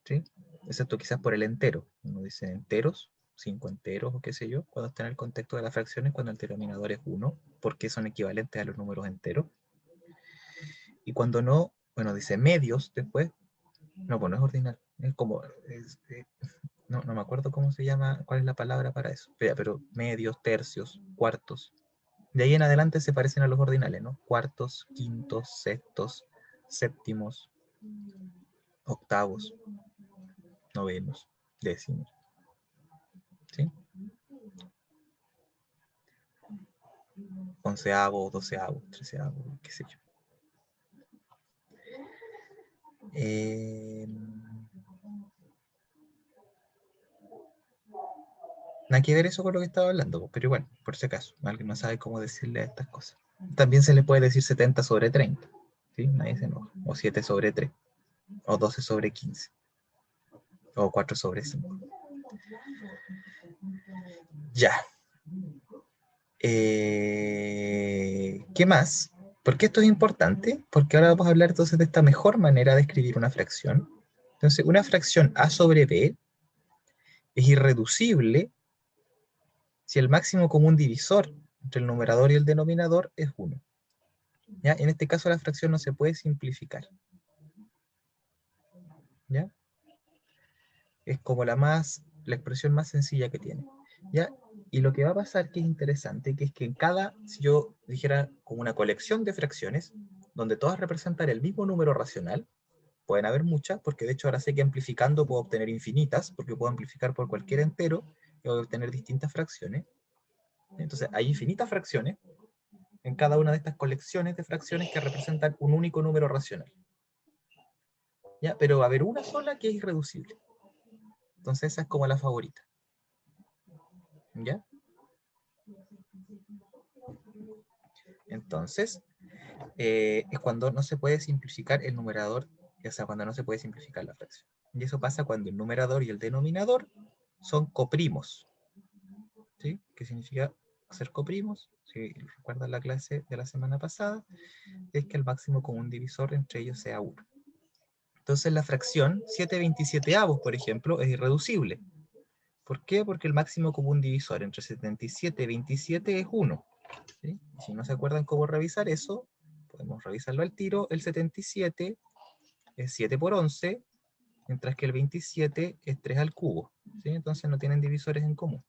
¿sí? Excepto quizás por el entero. Uno dice enteros, 5 enteros o qué sé yo, cuando está en el contexto de las fracciones, cuando el denominador es 1, porque son equivalentes a los números enteros. Y cuando no, bueno, dice medios después, no, pues no es ordinal, es como, no me acuerdo cómo se llama, cuál es la palabra para eso, pero medios, tercios, cuartos. De ahí en adelante se parecen a los ordinales, ¿no? Cuartos, quintos, sextos, séptimos, octavos, novenos, décimos. ¿Sí? Onceavo, doceavo, treceavo, qué sé yo. Nada que ver eso con lo que estaba hablando, pero igual, por si acaso, alguien no sabe cómo decirle a estas cosas. También se le puede decir 70 sobre 30, ¿sí? Nadie se enoja. O 7 sobre 3, o 12 sobre 15, o 4 sobre 5. Ya. ¿Qué más? ¿Por qué esto es importante? Porque ahora vamos a hablar entonces de esta mejor manera de escribir una fracción. Entonces, una fracción a sobre b es irreducible si el máximo común divisor entre el numerador y el denominador es 1. ¿Ya? En este caso la fracción no se puede simplificar. ¿Ya? Es como la expresión más sencilla que tiene. ¿Ya? Y lo que va a pasar, que es interesante, que es que si yo dijera como una colección de fracciones, donde todas representan el mismo número racional, pueden haber muchas, porque de hecho ahora sé que amplificando puedo obtener infinitas, porque puedo amplificar por cualquier entero, y voy a obtener distintas fracciones. Entonces hay infinitas fracciones en cada una de estas colecciones de fracciones que representan un único número racional. ¿Ya? Pero va a haber una sola que es irreducible. Entonces esa es como la favorita. ¿Ya? Entonces, es cuando no se puede simplificar el numerador, o sea, cuando no se puede simplificar la fracción. Y eso pasa cuando el numerador y el denominador son coprimos. ¿Sí? ¿Qué significa ser coprimos? Si recuerdan la clase de la semana pasada, es que el máximo común divisor entre ellos sea 1. Entonces la fracción 7/27, por ejemplo, es irreducible. ¿Por qué? Porque el máximo común divisor entre 77 y 27 es 1. ¿Sí? Si no se acuerdan cómo revisar eso, podemos revisarlo al tiro. El 77 es 7 por 11, mientras que el 27 es 3 al cubo. ¿Sí? Entonces no tienen divisores en común.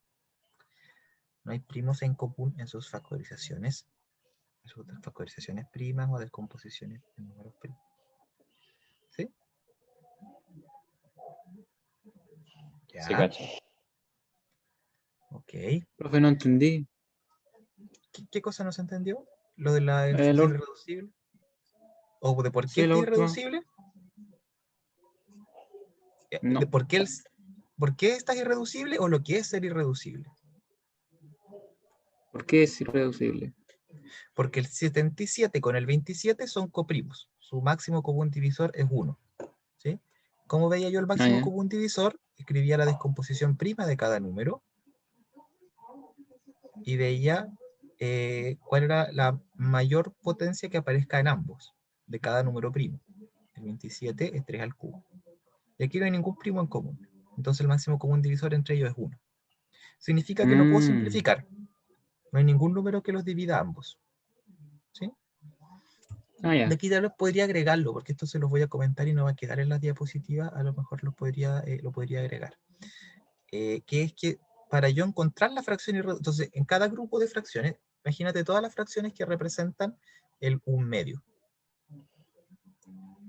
No hay primos en común en sus factorizaciones primas o descomposiciones de números primos. ¿Sí? Ya. Sí, cacho. Ok. Profe, no entendí. ¿Qué cosa no se entendió? ¿Lo de la El fracción or- irreducible? ¿O de por Sí, qué la es última. irreducible? No. ¿De por qué estás irreducible o lo que es ser irreducible? ¿Por qué es irreducible? Porque el 77 con el 27 son coprimos. Su máximo común divisor es 1. ¿Sí? ¿Cómo veía yo el máximo ya. común divisor? Escribía la descomposición prima de cada número y veía cuál era la mayor potencia que aparezca en ambos, de cada número primo. El 27 es 3 al cubo. Y aquí no hay ningún primo en común. Entonces el máximo común divisor entre ellos es 1. Significa que no puedo simplificar. No hay ningún número que los divida a ambos. ¿Sí? Ah, ya. De aquí tal vez podría agregarlo, porque esto se los voy a comentar y no va a quedar en la diapositiva, a lo mejor lo podría agregar. Que es que para yo encontrar la fracción entonces en cada grupo de fracciones, imagínate todas las fracciones que representan el 1/2.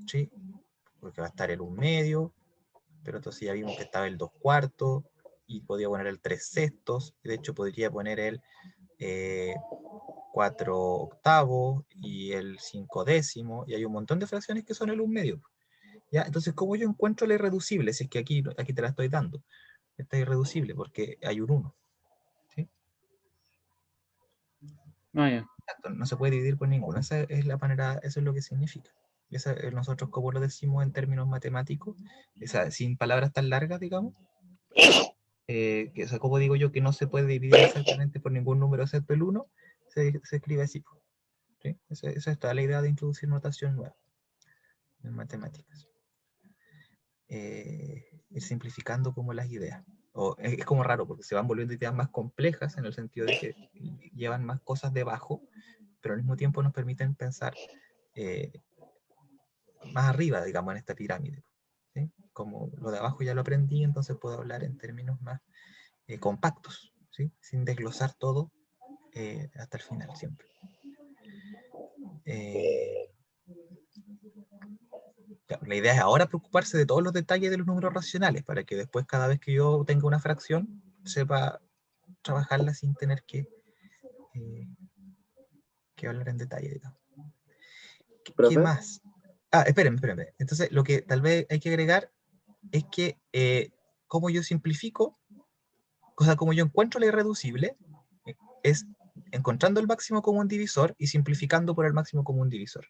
¿Sí? Porque va a estar el 1/2, pero entonces ya vimos que estaba el 2/4, y podía poner el 3/6, y de hecho podría poner el 4/8 y el 5/10, y hay un montón de fracciones que son el 1/2. ¿Ya? Entonces, ¿cómo yo encuentro la irreducible? Si es que aquí te la estoy dando. Esta es irreducible porque hay un 1. ¿Sí? Ah, ya. Exacto, no se puede dividir por ninguna. Esa es la manera, eso es lo que significa. Nosotros, como lo decimos en términos matemáticos, sin palabras tan largas, digamos, o sea, como digo yo, que no se puede dividir exactamente por ningún número excepto el 1, se escribe así. ¿Sí? Esa es toda la idea de introducir notación nueva en matemáticas. Ir simplificando como las ideas. Es como raro, porque se van volviendo ideas más complejas en el sentido de que llevan más cosas debajo, pero al mismo tiempo nos permiten pensar más arriba, digamos, en esta pirámide. ¿Sí? Como lo de abajo ya lo aprendí, entonces puedo hablar en términos más compactos, ¿sí? Sin desglosar todo hasta el final siempre. La idea es ahora preocuparse de todos los detalles de los números racionales, para que después cada vez que yo tenga una fracción, sepa trabajarla sin tener que hablar en detalle, digamos. ¿Qué más? Espérenme. Entonces, lo que tal vez hay que agregar es que como yo simplifico, o sea, como yo encuentro la irreducible, es encontrando el máximo común divisor y simplificando por el máximo común divisor.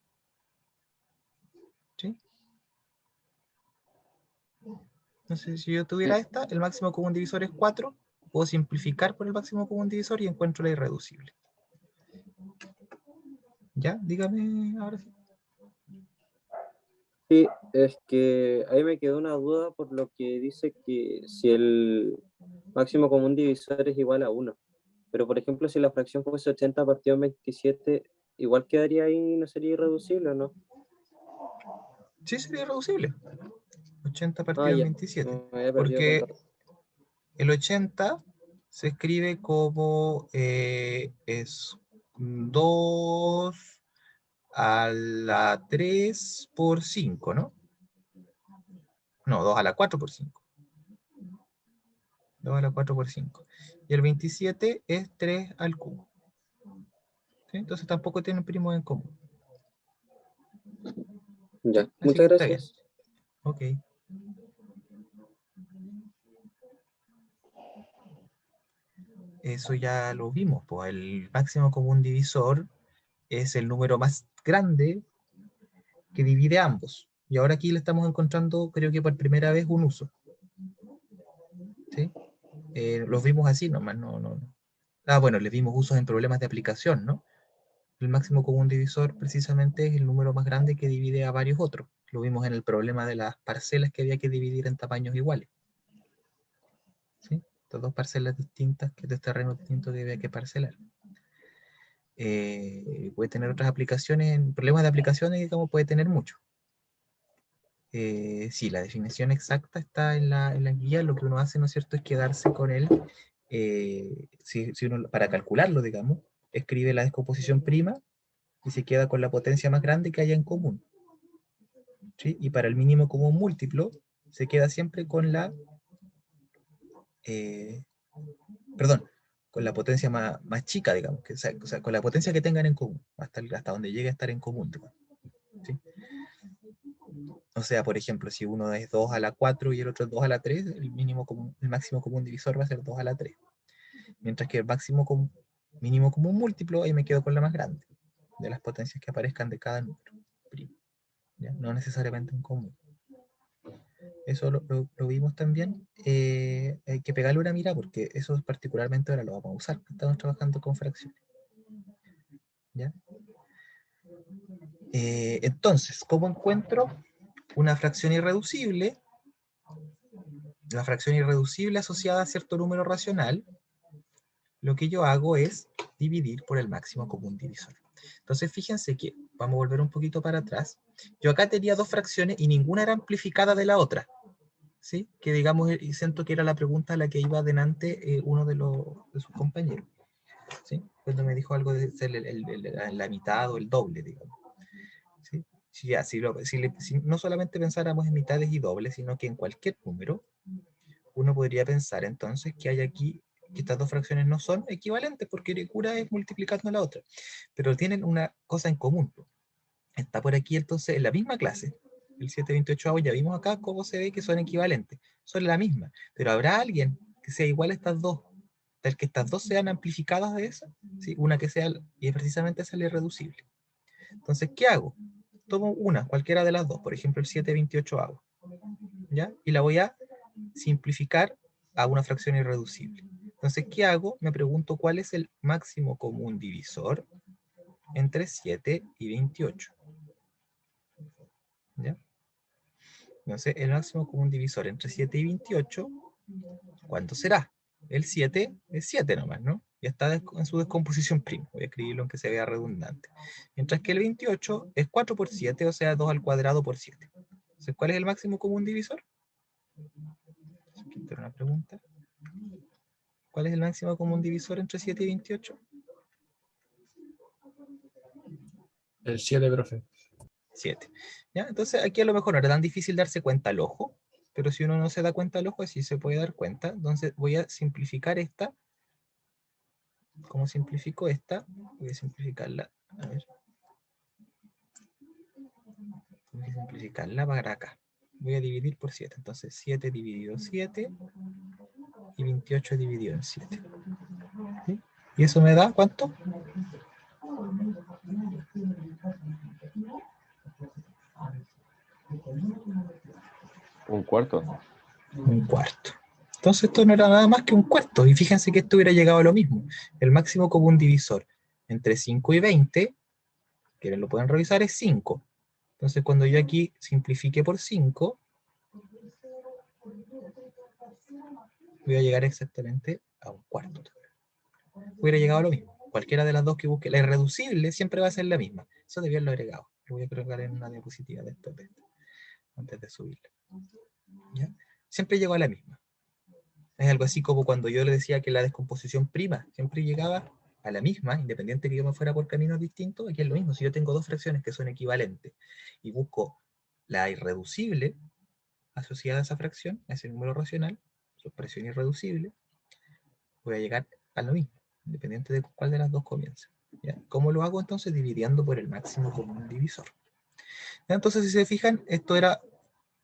¿Sí? Entonces, si yo tuviera esta, el máximo común divisor es 4, puedo simplificar por el máximo común divisor y encuentro la irreducible. ¿Ya? Dígame ahora sí. Sí, es que ahí me quedó una duda por lo que dice que si el máximo común divisor es igual a 1. Pero, por ejemplo, si la fracción fuese 80 partido en 27, igual quedaría ahí, no sería irreducible, ¿o no? Sí, sería irreducible. 80 partido en Ya. 27. Me había perdido Porque tanto. el 80 se escribe como es 2 a la 3 por 5, ¿no? No, 2 a la 4 por 5. 2 a la 4 por 5. Y el 27 es 3 al cubo. ¿Sí? Entonces tampoco tienen primos en común. Ya, ¿Sí? Así muchas que está bien. gracias. Ok. Eso ya lo vimos, pues el máximo común divisor es el número más grande que divide ambos. Y ahora aquí le estamos encontrando, creo que por primera vez, un uso. ¿Sí? Los vimos así nomás, no. Ah, bueno, le vimos usos en problemas de aplicación, ¿no? El máximo común divisor precisamente es el número más grande que divide a varios otros. Lo vimos en el problema de las parcelas que había que dividir en tamaños iguales. ¿Sí? Estas dos parcelas distintas, de terreno distinto que había que parcelar. Puede tener otras aplicaciones, en problemas de aplicaciones, digamos, puede tener mucho. Sí, la definición exacta está en la guía. Lo que uno hace, ¿no es cierto?, es quedarse con él, si uno, para calcularlo, digamos, escribe la descomposición prima y se queda con la potencia más grande que haya en común. ¿Sí? Y para el mínimo común múltiplo, se queda siempre con la, perdón, con la potencia más chica, digamos, o sea, con la potencia que tengan en común, hasta donde llegue a estar en común, digamos. ¿Sí? O sea, por ejemplo, si uno es 2 a la 4 y el otro es 2 a la 3, el máximo común divisor va a ser 2 a la 3. Mientras que el mínimo común múltiplo, ahí me quedo con la más grande, de las potencias que aparezcan de cada número primo. ¿Ya? No necesariamente en común. Eso lo vimos también. Hay que pegarle una mira porque eso particularmente ahora lo vamos a usar. Estamos trabajando con fracciones. ¿Ya? Entonces, ¿cómo encuentro una fracción irreducible? La fracción irreducible asociada a cierto número racional, lo que yo hago es dividir por el máximo común divisor. Entonces, fíjense que, vamos a volver un poquito para atrás, yo acá tenía dos fracciones y ninguna era amplificada de la otra. ¿Sí? Que digamos, y siento que era la pregunta a la que iba adelante uno de sus compañeros. ¿Sí? Cuando me dijo algo de ser la mitad o el doble, digamos. ¿Sí? Si no solamente pensáramos en mitades y dobles, sino que en cualquier número, uno podría pensar entonces que hay aquí, que estas dos fracciones no son equivalentes, porque una es multiplicando a la otra, pero tienen una cosa en común. Está por aquí entonces en la misma clase, el 728 ya vimos acá cómo se ve que son equivalentes, son la misma, pero habrá alguien que sea igual a estas dos, tal que estas dos sean amplificadas de esa, ¿sí? Una que sea, y precisamente esa es la irreducible. Entonces, ¿qué hago? Tomo una, cualquiera de las dos, por ejemplo el 7/28 hago, ¿ya? Y la voy a simplificar a una fracción irreducible. Entonces, ¿qué hago? Me pregunto cuál es el máximo común divisor entre 7 y 28. ¿Ya? Entonces, el máximo común divisor entre 7 y 28, ¿cuánto será? El 7 es 7 nomás, ¿no? Ya está en su descomposición prima. Voy a escribirlo aunque se vea redundante. Mientras que el 28 es 4 por 7, o sea, 2 al cuadrado por 7. Entonces, ¿cuál es el máximo común divisor? Aquí tengo una pregunta. ¿Cuál es el máximo común divisor entre 7 y 28? El 7, profe. 7. ¿Ya? Entonces, aquí a lo mejor no era tan difícil darse cuenta al ojo, pero si uno no se da cuenta al ojo, sí se puede dar cuenta. Entonces, voy a simplificar esta. ¿Cómo simplifico esta? Voy a simplificarla. A ver. Voy a simplificarla para acá. Voy a dividir por 7. Entonces, 7 dividido 7 y 28 dividido en 7. ¿Sí? ¿Y eso me da cuánto? Un cuarto. Un cuarto. Entonces esto no era nada más que un cuarto. Y fíjense que esto hubiera llegado a lo mismo. El máximo común divisor entre 5 y 20, que lo pueden revisar, es 5. Entonces cuando yo aquí simplifique por 5, voy a llegar exactamente a un cuarto. Hubiera llegado a lo mismo. Cualquiera de las dos que busque. La irreducible siempre va a ser la misma. Eso debía haberlo agregado. Lo voy a colocar en una diapositiva de esto, antes de subirla. ¿Ya? Siempre llegó a la misma. Es algo así como cuando yo le decía que la descomposición prima siempre llegaba a la misma, independiente que yo me fuera por caminos distintos. Aquí es lo mismo. Si yo tengo dos fracciones que son equivalentes y busco la irreducible asociada a esa fracción, a ese número racional, su expresión irreducible, voy a llegar a lo mismo, independiente de cuál de las dos comience. ¿Ya? ¿Cómo lo hago entonces? Dividiendo por el máximo común divisor. ¿Ya? Entonces, si se fijan, esto era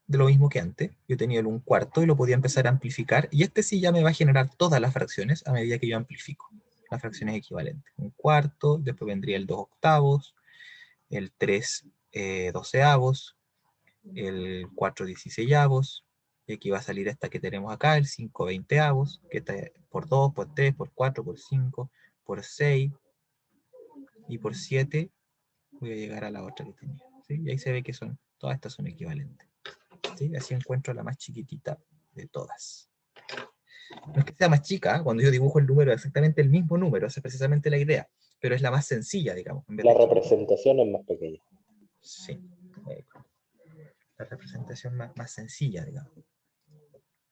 de lo mismo que antes. Yo tenía el 1/4 y lo podía empezar a amplificar, y este sí ya me va a generar todas las fracciones a medida que yo amplifico las fracciones equivalentes. 1/4, después vendría el 2/8, el 3 doceavos, el 4 16avos, y aquí va a salir esta que tenemos acá, el 5 20avos, que está por 2, por 3, por 4, por 5, por 6, y por 7 voy a llegar a la otra que tenía. ¿Sí? Y ahí se ve que todas estas son equivalentes. ¿Sí? Así encuentro la más chiquitita de todas. No es que sea más chica, cuando yo dibujo el número, exactamente el mismo número, esa es precisamente la idea, pero es la más sencilla, digamos. En vez La de representación es más pequeña. Sí, la representación más sencilla, digamos.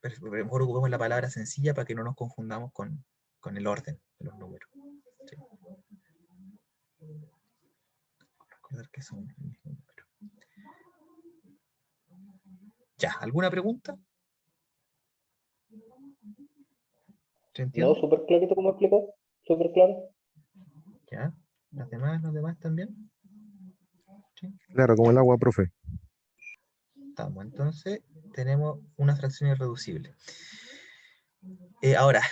Pero mejor ocupemos la palabra sencilla para que no nos confundamos con el orden de los números. Sí. Recordar que son el mismo número. Ya, ¿alguna pregunta? ¿Se entiende? No, súper clarito como explicó. Súper claro. Ya, los demás también. ¿Sí? Claro, como el agua, profe. Estamos, entonces tenemos una fracción irreducible. Ahora,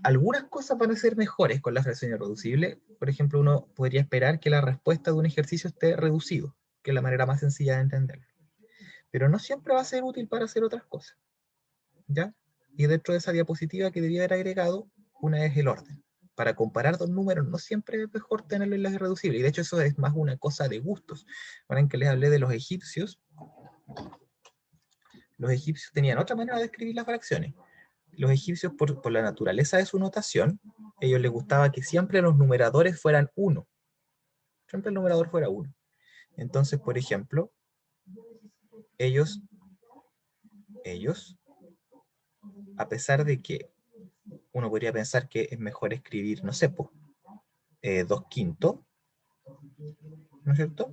algunas cosas van a ser mejores con la fracción irreducible. Por ejemplo, uno podría esperar que la respuesta de un ejercicio esté reducido, que es la manera más sencilla de entenderlo. Pero no siempre va a ser útil para hacer otras cosas. ¿Ya? Y dentro de esa diapositiva que debía haber agregado, una es el orden. Para comparar dos números no siempre es mejor tenerlo en las irreducibles. Y de hecho eso es más una cosa de gustos. Ahora en que les hablé de los egipcios tenían otra manera de escribir las fracciones. Los egipcios, por la naturaleza de su notación, a ellos les gustaba que siempre los numeradores fueran 1. Siempre el numerador fuera 1. Entonces, por ejemplo, ellos, a pesar de que uno podría pensar que es mejor escribir, no sé, 2/5, ¿no es cierto?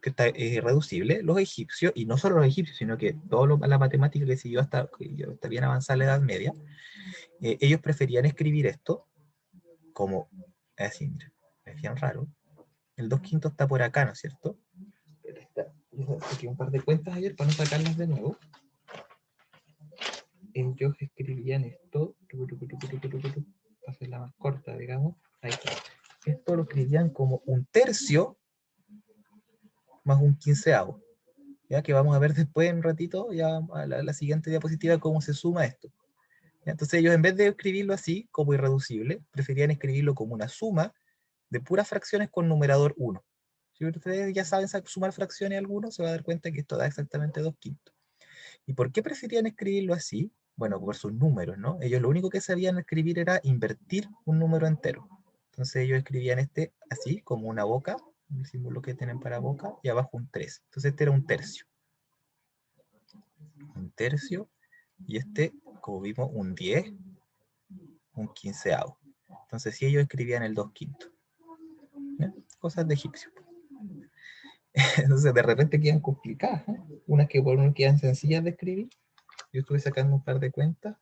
Que está irreducible, los egipcios, y no solo los egipcios, sino que toda la matemática que siguió hasta bien avanzada la Edad Media, ellos preferían escribir esto como, así, mira, es bien raro. El 2/5 está por acá, ¿no es cierto? Yo saqué un par de cuentas ayer para no sacarlas de nuevo. Ellos escribían esto, para hacer la serían como 1/3 más 1/15. Ya que vamos a ver después en un ratito, ya a la siguiente diapositiva, cómo se suma esto. ¿Ya? Entonces ellos, en vez de escribirlo así, como irreducible, preferían escribirlo como una suma de puras fracciones con numerador 1. Si ustedes ya saben sumar fracciones algunos, se va a dar cuenta que esto da exactamente 2/5. ¿Y por qué preferían escribirlo así? Bueno, por sus números, ¿no? Ellos lo único que sabían escribir era invertir un número entero. Entonces ellos escribían este así, como una boca, el símbolo que tienen para boca, y abajo un 3. Entonces este era 1/3. 1/3, y este, como vimos, 1/10, 1/15. Entonces si ellos escribían el 2/5. ¿Ya? Cosas de egipcio. Entonces de repente quedan complicadas, ¿eh? Unas que por uno quedan sencillas de escribir. Yo estuve sacando un par de cuentas.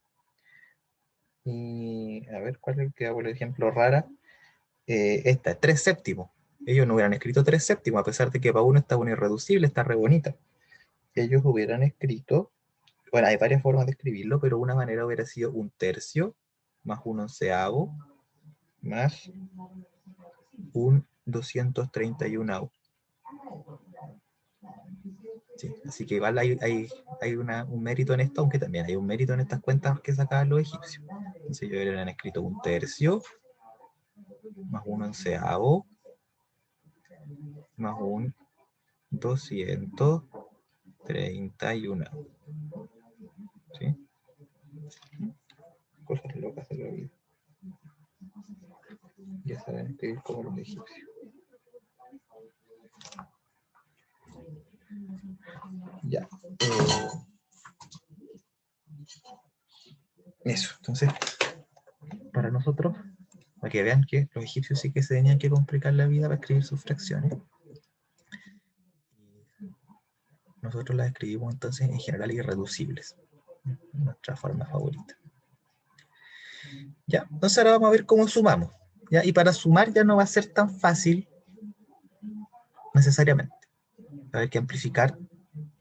Y a ver cuál es el que da, por ejemplo, rara. Esta es 3/7. Ellos no hubieran escrito 3/7, a pesar de que para uno está una irreducible, está re bonita. Ellos hubieran escrito, bueno, hay varias formas de escribirlo, pero una manera hubiera sido 1/3 más 1/11 más 1/231. Sí, así que igual hay un mérito en esto, aunque también hay un mérito en estas cuentas que sacaban los egipcios. Entonces ellos hubieran escrito 1/3 más 1/11 más 1/231. ¿Sí? Cosas locas de la vida. Ya saben escribir como los egipcios. Ya. Eso, entonces, para nosotros, para que vean que los egipcios sí que se tenían que complicar la vida para escribir sus fracciones. Nosotros las escribimos entonces en general irreducibles. Nuestra forma favorita. Ya, entonces ahora vamos a ver cómo sumamos. ¿Ya? Y para sumar ya no va a ser tan fácil necesariamente. Va a haber que amplificar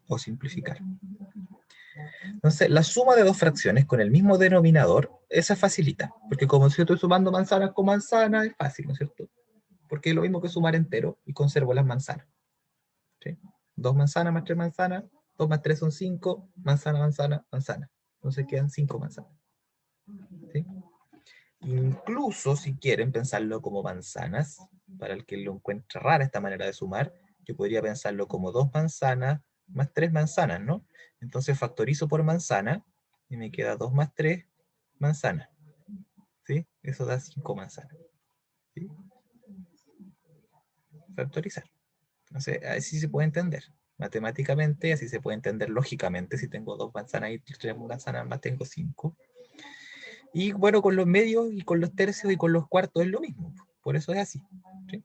o simplificar. Entonces, la suma de dos fracciones con el mismo denominador, esa facilita. Porque como si yo estoy sumando manzanas con manzanas, es fácil, ¿no es cierto? Porque es lo mismo que sumar entero y conservo las manzanas. ¿Sí? 2 manzanas más 3 manzanas, 2 más 3 son 5, manzana, manzana, manzana. Entonces quedan 5 manzanas. ¿Sí? Incluso si quieren pensarlo como manzanas, para el que lo encuentre rara esta manera de sumar, yo podría pensarlo como 2 manzanas más 3 manzanas, ¿no? Entonces factorizo por manzana y me queda 2 más 3 manzanas. ¿Sí? Eso da 5 manzanas. ¿Sí? Factorizar. Entonces, así se puede entender. Matemáticamente, así se puede entender lógicamente. Si tengo 2 manzanas y 3 manzanas más, tengo 5. Y bueno, con los medios y con los tercios y con los cuartos es lo mismo. Por eso es así. ¿Sí?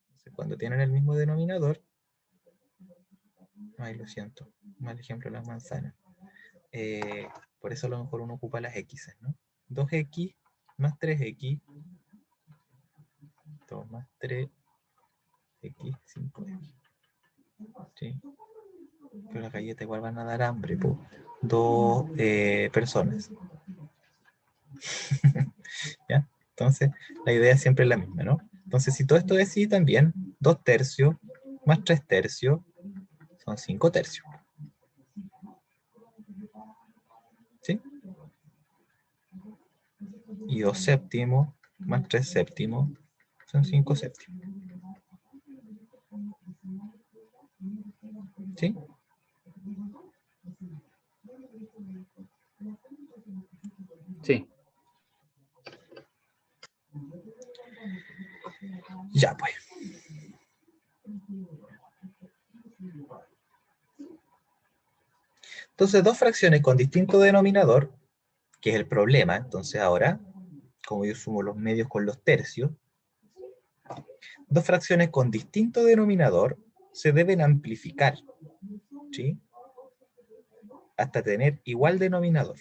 Entonces, cuando tienen el mismo denominador, ay, lo siento, mal ejemplo las manzanas. Por eso a lo mejor uno ocupa las X, ¿no? 2X más 3X, 2 más 3X, 5X. ¿Sí? Pero las galletas igual van a dar hambre, po. 2 personas. ¿Ya? Entonces, la idea siempre es la misma, ¿no? Entonces, si todo esto es así, también 2 tercios más 3 tercios son 5 tercios. ¿Sí? Y 2 séptimos más 3 séptimos son 5 séptimos. ¿Sí? Sí. Ya, pues. Entonces, dos fracciones con distinto denominador, que es el problema. Entonces, ahora, como yo sumo los medios con los tercios, dos fracciones con distinto denominador se deben amplificar, ¿sí? Hasta tener igual denominador.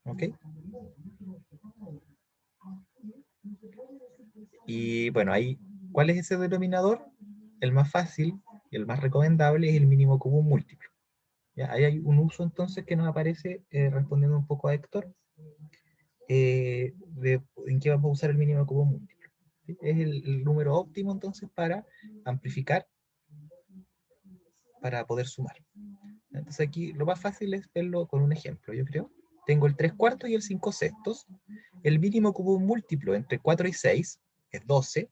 ¿Ok? Y bueno, ahí, ¿cuál es ese denominador? El más fácil y el más recomendable es el mínimo común múltiplo. ¿Ya? Ahí hay un uso entonces que nos aparece respondiendo un poco a Héctor. en qué vamos a usar el mínimo común múltiplo. ¿Sí? Es el número óptimo entonces para amplificar, para poder sumar. Entonces aquí lo más fácil es verlo con un ejemplo, yo creo. Tengo el 3/4 y el 5/6. El mínimo común múltiplo entre 4 y 6 es 12.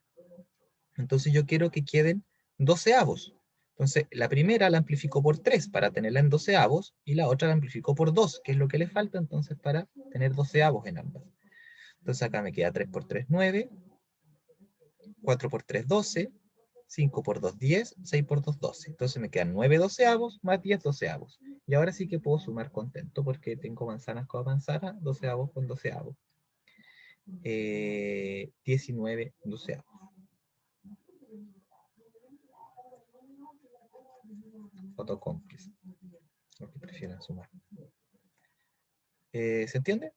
Entonces yo quiero que queden 12avos. Entonces la primera la amplifico por 3 para tenerla en 12avos y la otra la amplifico por 2, que es lo que le falta entonces para tener 12avos en ambas. Entonces acá me queda 3 por 3, 9, 4 por 3, 12, 5 por 2, 10, 6 por 2, 12. Entonces me quedan 9 doceavos más 10 doceavos. Y ahora sí que puedo sumar contento porque tengo manzanas con manzanas, doceavos con doceavos. 19 doceavos. Fotocómplice. Lo que prefieran sumar. ¿Se entiende?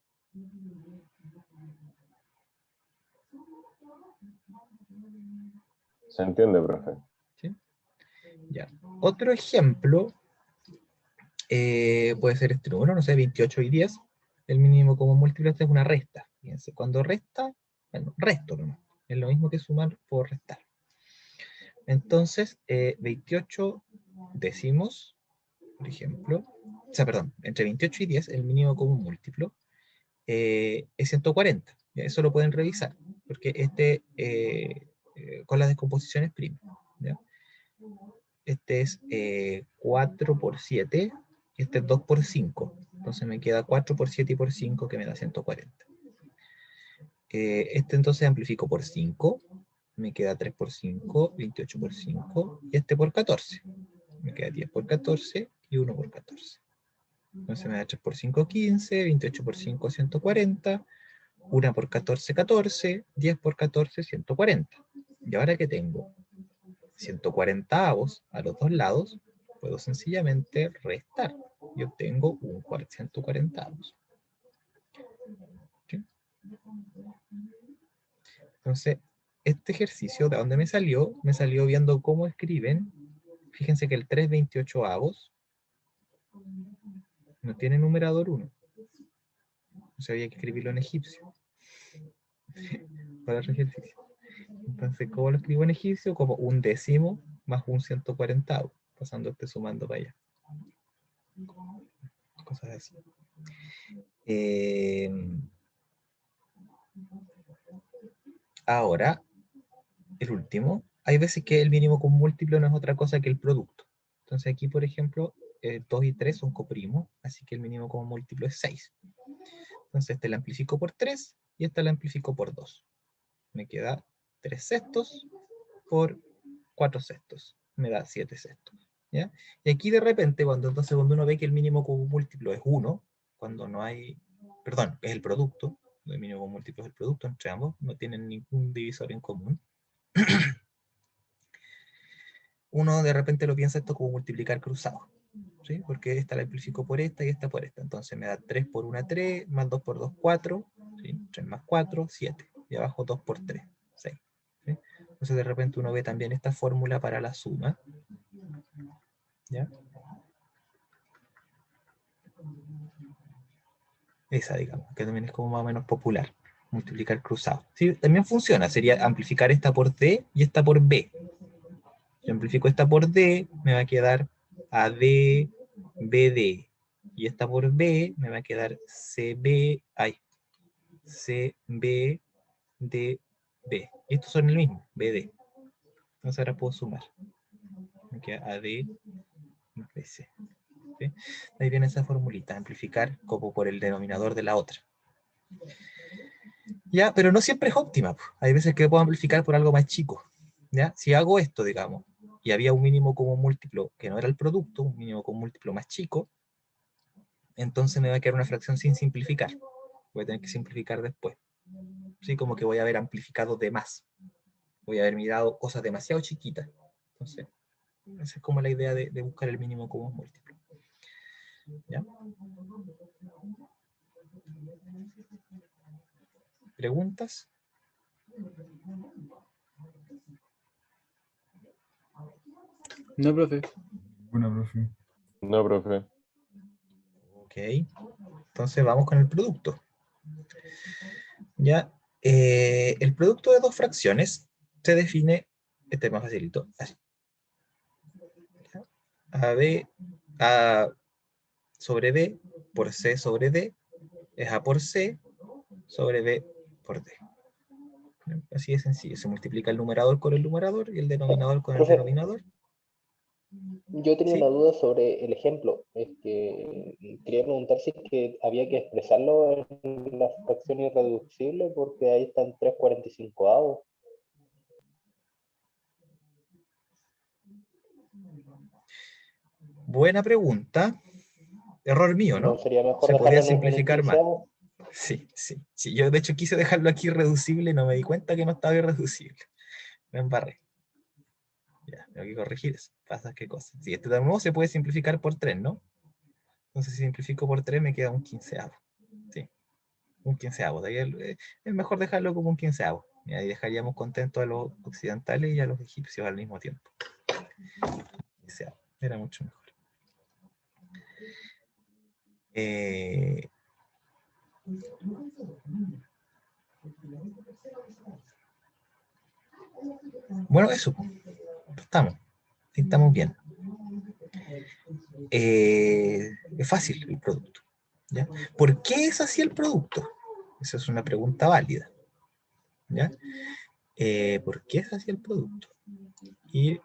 Se entiende, profe. ¿Sí? Ya. Otro ejemplo puede ser este número, no sé, 28 y 10. El mínimo común múltiplo es una resta. Fíjense, cuando resta, bueno, resto nomás. Es lo mismo que sumar por restar. Entonces, 28 decimos, por ejemplo, o sea, perdón, entre 28 y 10, el mínimo común múltiplo es 140. Eso lo pueden revisar, porque con las descomposiciones prima. ¿Ya? Este es 4 por 7, y este es 2 por 5. Entonces me queda 4 por 7 y por 5, que me da 140. Este entonces amplifico por 5, me queda 3 por 5, 28 por 5, y este por 14. Me queda 10 por 14 y 1 por 14. Entonces me da 3 por 5, 15, 28 por 5, 140, 1 por 14, 14, 10 por 14, 140. Y ahora que tengo 140avos a los dos lados, puedo sencillamente restar y obtengo un 140avos. ¿Sí? Entonces, este ejercicio, ¿de dónde me salió? Me salió viendo cómo escriben. Fíjense que el 3/28avos no tiene numerador 1. O sea, había que escribirlo en egipcio para el ejercicio. Entonces, ¿cómo lo escribo en egipcio? Como un décimo más un 140avo, pasando sumando para allá. Cosas así. Ahora, el último. Hay veces que el mínimo común múltiplo no es otra cosa que el producto. Entonces aquí, por ejemplo, 2 y 3 son coprimos, así que el mínimo común múltiplo es 6. Entonces este lo amplifico por 3 y este lo amplifico por 2. Me queda 3 sextos por 4 sextos. Me da 7 sextos. ¿Ya? Y aquí de repente, cuando uno ve que el mínimo común múltiplo es 1, cuando no hay, perdón, es el producto, el mínimo común múltiplo es el producto entre ambos, no tienen ningún divisor en común. Uno de repente lo piensa esto como multiplicar cruzado, ¿sí? Porque esta la amplifico por esta y esta por esta. Entonces me da 3 por 1, 3, más 2 por 2, 4, ¿sí? 3 más 4, 7. Y abajo 2 por 3, 6. ¿Sí? Entonces de repente uno ve también esta fórmula para la suma. ¿Ya? Esa, digamos, que también es como más o menos popular. Multiplicar cruzado. Sí, también funciona. Sería amplificar esta por D y esta por B. Si amplifico esta por D, me va a quedar AD, BD. Y esta por B, me va a quedar CB, CB, DB. Y estos son el mismo, BD. Entonces ahora puedo sumar. Me queda AD, BC. ¿Sí? Ahí viene esa formulita, amplificar como por el denominador de la otra. Ya, pero no siempre es óptima. Hay veces que puedo amplificar por algo más chico. ¿Ya? Si hago esto, digamos, y había un mínimo común múltiplo que no era el producto, un mínimo común múltiplo más chico, entonces me va a quedar una fracción sin simplificar. Voy a tener que simplificar después. ¿Sí? Como que voy a haber amplificado de más. Voy a haber mirado cosas demasiado chiquitas. Entonces, esa es como la idea de buscar el mínimo común múltiplo. ¿Ya? ¿Preguntas? No, profe. Buena, profe. No, profe. Ok. Entonces vamos con el producto. Ya, el producto de dos fracciones se define, este es más facilito, así. ¿Ya? AB, A sobre B por C sobre D es A por C sobre B por D. Así de sencillo, se multiplica el numerador con el numerador y el denominador con el Profe. denominador. Yo tenía Sí. una duda sobre el ejemplo. Quería preguntar si es que había que expresarlo en la fracción irreducible, porque ahí están 3/45. Buena pregunta. Error mío, ¿No ¿no? sería mejor Se dejarlo podría en el simplificar más. 15avo? Sí, sí, sí. Yo de hecho quise dejarlo aquí irreducible y no me di cuenta que no estaba irreducible. Me embarré. Ya, tengo que corregir eso. Pasa qué cosa. Sí, este de nuevo se puede simplificar por 3, ¿no? Entonces si simplifico por 3 me queda un quinceavo. Sí, un quinceavo. De ahí es mejor dejarlo como un quinceavo. Y ahí dejaríamos contentos a los occidentales y a los egipcios al mismo tiempo. Quinceavo. Era mucho mejor. Bueno, eso. Estamos bien. Es fácil el producto. ¿Ya? ¿Por qué es así el producto? Esa es una pregunta válida. ¿Ya? ¿Por qué es así el producto? Y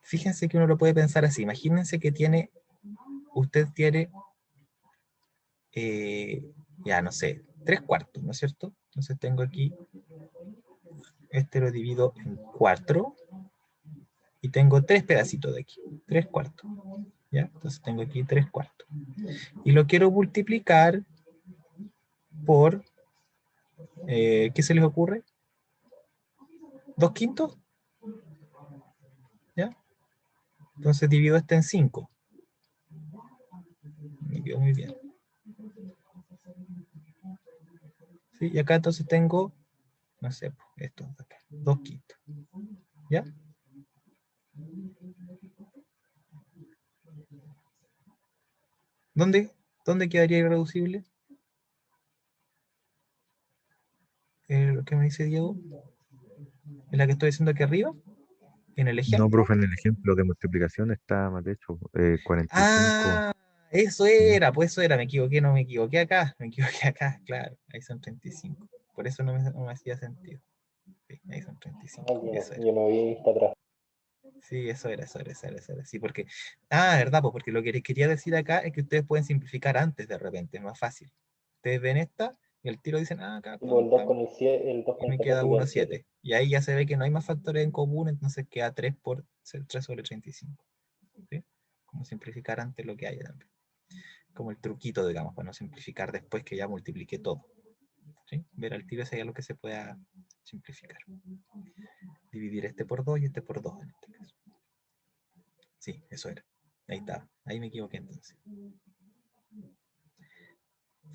fíjense que uno lo puede pensar así. Imagínense que usted tiene, ya no sé, 3/4, ¿no es cierto? Entonces tengo aquí, este lo divido en 4 y tengo 3 pedacitos de aquí, 3/4. ¿Ya? Entonces tengo aquí 3/4. Y lo quiero multiplicar por, ¿qué se les ocurre? ¿2/5? ¿Ya? Entonces divido este en 5. Me quedó muy bien. ¿Sí? Y acá entonces tengo, no sé, esto de acá, 2/5. ¿Ya? ¿Dónde quedaría irreducible? Lo que me dice Diego. ¿En la que estoy diciendo aquí arriba? ¿En el ejemplo? No, profe, en el ejemplo de multiplicación está mal hecho. 45. Ah, eso era, pues eso era, me equivoqué, no me equivoqué acá, claro, ahí son 35. Por eso no me hacía sentido. Sí, ahí son 35, eso era. Yo no vi para atrás. Sí, eso era. Sí, porque, verdad, pues porque lo que les quería decir acá es que ustedes pueden simplificar antes de repente, es más fácil. Ustedes ven esta y el tiro dicen, acá, Tipo, el 2 con el 7, el 2 y con el me queda 14 queda el 7. 1,7. Y ahí ya se ve que no hay más factores en común, entonces queda 3 por 3 sobre 35. ¿Sí? Como simplificar antes lo que haya también. Como el truquito, digamos, para no simplificar después que ya multipliqué todo. ¿Sí? Ver al tiro si hay algo que se pueda simplificar. Dividir este por 2 y este por 2 en este caso. Sí, eso era. Ahí está. Ahí me equivoqué entonces.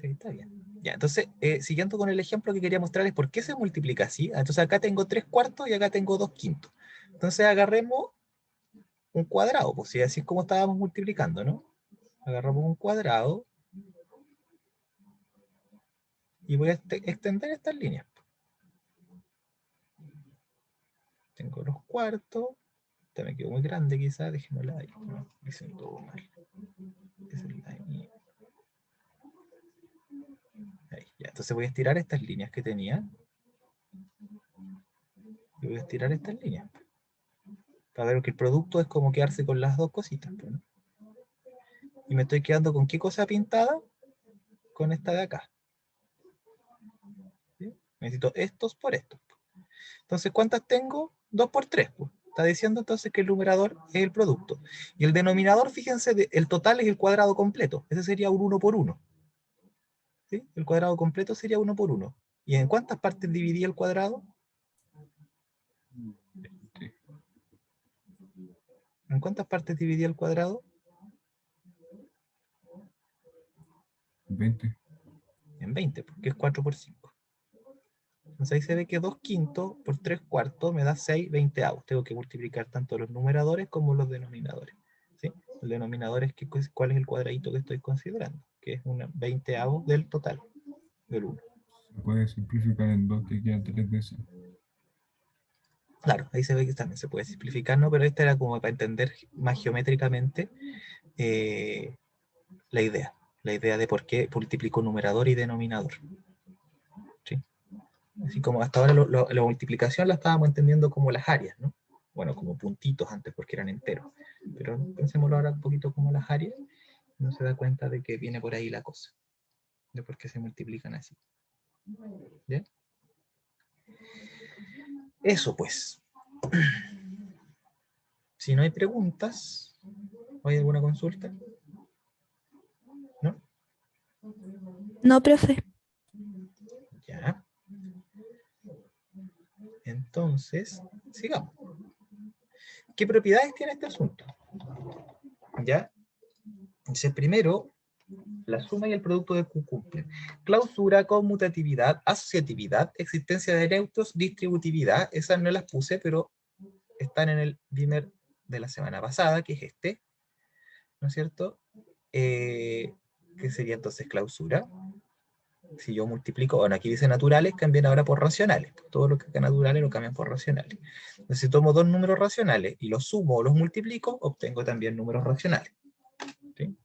Sí, está bien. Ya, entonces, siguiendo con el ejemplo que quería mostrarles, ¿por qué se multiplica así? Entonces acá tengo 3/4 y acá tengo 2/5. Entonces agarremos un cuadrado, pues si así es como estábamos multiplicando, ¿no? Agarramos un cuadrado y voy a extender estas líneas. Tengo los cuartos, esta me quedó muy grande quizás, dejémosla ahí, no, hice todo mal. Ahí. Ahí, ya. Entonces voy a estirar estas líneas que tenía. Y voy a estirar estas líneas. Para ver que el producto es como quedarse con las dos cositas. ¿No? Y me estoy quedando con qué cosa pintada? Con esta de acá. ¿Sí? Necesito estos por estos. Entonces, ¿cuántas tengo? 2 por 3. Pues. Está diciendo entonces que el numerador es el producto. Y el denominador, fíjense, el total es el cuadrado completo. Ese sería un 1 por 1. ¿Sí? El cuadrado completo sería 1 por 1. ¿Y en cuántas partes dividí el cuadrado? ¿En cuántas partes dividí el cuadrado? 20. En 20, porque es 4 por 5. Entonces ahí se ve que 2/5 por 3/4 me da 6 veinteavos. Tengo que multiplicar tanto los numeradores como los denominadores. ¿Sí? El denominador es cuál es el cuadradito que estoy considerando, que es un veinteavo del total, del 1. Se puede simplificar en 2 que quedan 3 de ese. Claro, ahí se ve que también se puede simplificar, ¿no? Pero esta era como para entender más geométricamente eh, la idea de por qué multiplico numerador y denominador. ¿Sí? Así como hasta ahora la multiplicación la estábamos entendiendo como las áreas, ¿no? Bueno, como puntitos antes porque eran enteros. Pero pensémoslo ahora un poquito como las áreas, no se da cuenta de que viene por ahí la cosa, de por qué se multiplican así. ¿Bien? Eso pues. Si no hay preguntas, ¿hay alguna consulta? ¿No? No, profe. Ya. Entonces, sigamos. ¿Qué propiedades tiene este asunto? ¿Ya? Entonces, primero, la suma y el producto de Q cumplen. Clausura, conmutatividad, asociatividad, existencia de neutros, distributividad. Esas no las puse, pero están en el primer de la semana pasada, que es este. ¿No es cierto? ¿Qué sería entonces clausura? Si yo multiplico, bueno, aquí dice naturales, cambian ahora por racionales. Todo lo que es naturales lo cambian por racionales. Entonces, si tomo dos números racionales y los sumo o los multiplico, obtengo también números racionales. ¿Sí?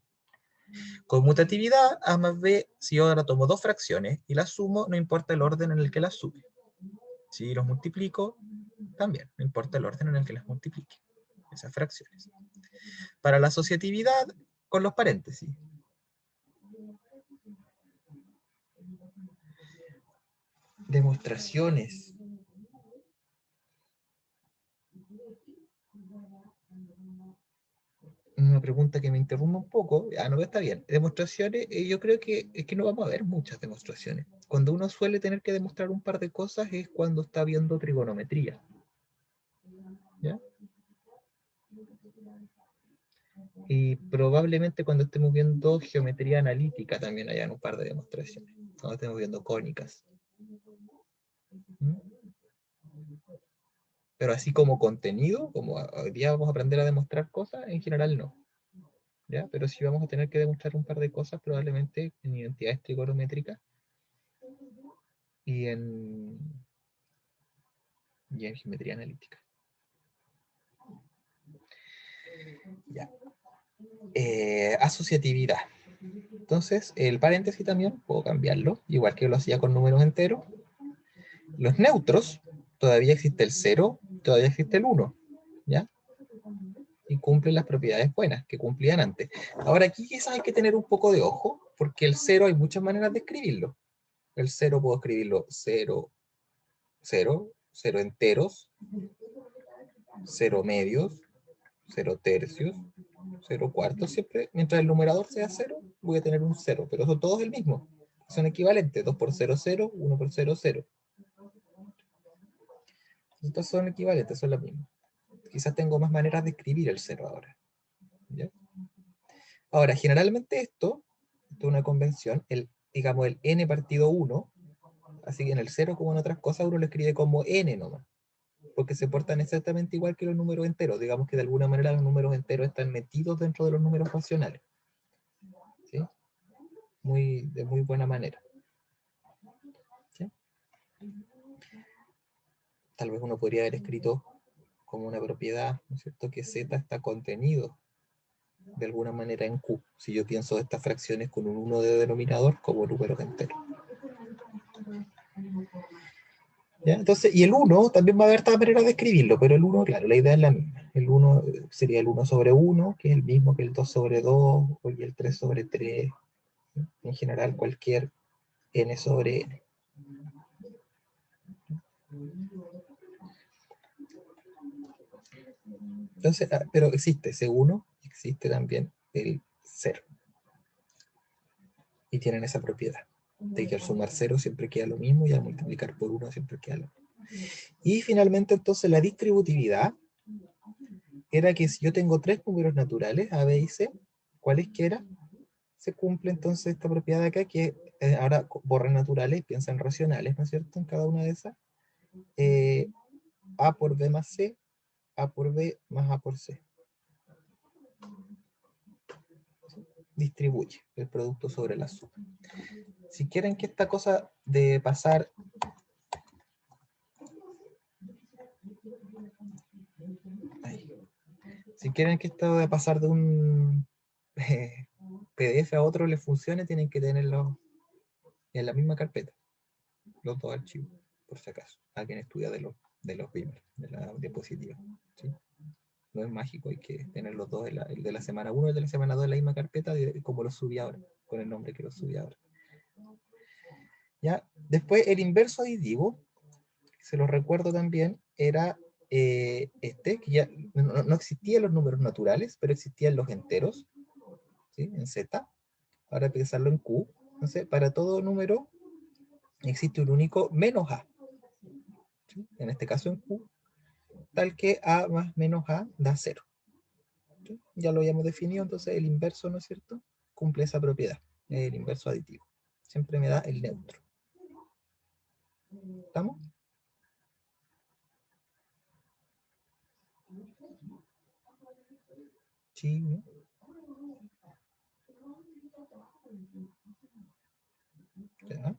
Conmutatividad, A más B, si yo ahora tomo dos fracciones y las sumo, no importa el orden en el que las sume. Si los multiplico, también, no importa el orden en el que las multiplique. Esas fracciones. Para la asociatividad, con los paréntesis. Demostraciones. Una pregunta que me interrumpe un poco, no, está bien. Demostraciones, yo creo que es que no vamos a ver muchas demostraciones. Cuando uno suele tener que demostrar un par de cosas es cuando está viendo trigonometría. ¿Ya? Y probablemente cuando estemos viendo geometría analítica también hayan un par de demostraciones. Cuando estemos viendo cónicas. ¿Mm? Pero así como contenido, como hoy día vamos a aprender a demostrar cosas, en general no. ¿Ya? Pero sí vamos a tener que demostrar un par de cosas probablemente en identidades trigonométricas y en geometría analítica. Ya. Asociatividad. Entonces, el paréntesis también puedo cambiarlo, igual que lo hacía con números enteros. Los neutros, todavía existe el 0, todavía existe el 1, ¿ya? Y cumplen las propiedades buenas que cumplían antes. Ahora aquí quizás hay que tener un poco de ojo, porque el 0 hay muchas maneras de escribirlo. El 0 puedo escribirlo 0, 0, 0 enteros, 0 medios, 0 tercios, 0 cuartos, siempre, mientras el numerador sea 0, voy a tener un 0, pero son todos el mismo. Son equivalentes, 2 por 0, 0, 1 por 0, 0. Entonces son equivalentes, son las mismas. Quizás tengo más maneras de escribir el 0 ahora. ¿Ya? Ahora, generalmente esto es una convención, digamos el n partido 1, así que en el 0 como en otras cosas uno lo escribe como n nomás, porque se portan exactamente igual que los números enteros. Digamos que de alguna manera los números enteros están metidos dentro de los números racionales. ¿Sí? De muy buena manera. ¿Sí? Tal vez uno podría haber escrito como una propiedad, ¿no es cierto?, que z está contenido de alguna manera en q, si yo pienso de estas fracciones con un 1 de denominador como números enteros. ¿Ya? Entonces, y el 1 también va a haber esta manera de escribirlo, pero el 1, claro, la idea es la misma. El 1 sería el 1 sobre 1, que es el mismo que el 2 sobre 2, y el 3 sobre 3. En general, cualquier n sobre n. Entonces, pero existe ese 1, existe también el 0. Y tienen esa propiedad de que al sumar 0 siempre queda lo mismo y al multiplicar por 1 siempre queda lo mismo. Y finalmente, entonces, la distributividad era que si yo tengo tres números naturales, A, B y C, ¿cuáles que era? Se cumple entonces esta propiedad de acá, que ahora borran naturales, piensan racionales, ¿no es cierto? En cada una de esas. A por B más C, A por B más A por C. Distribuye el producto sobre la suma. Si quieren que esta cosa de pasar... Ahí. Si quieren que esto de pasar de un PDF a otro les funcione, tienen que tenerlo en la misma carpeta. Los dos archivos, por si acaso. Alguien estudia de los Beamer, de la diapositiva. ¿Sí? No es mágico, hay que tener los dos, el de la semana 1 y el de la semana 2 en la misma carpeta, como los subí ahora, con el nombre que los subí ahora. ¿Ya? Después el inverso aditivo, se los recuerdo también, era que ya no existían los números naturales, pero existían los enteros, ¿sí? En Z. Ahora hay que pensarlo en Q. Entonces, para todo número existe un único menos A. ¿Sí? En este caso en Q, tal que A más menos A da 0. ¿Sí? Ya lo habíamos definido, entonces el inverso, ¿no es cierto? Cumple esa propiedad, el inverso aditivo. Siempre me da el neutro. ¿Estamos? Sí, ¿no? ¿Ya?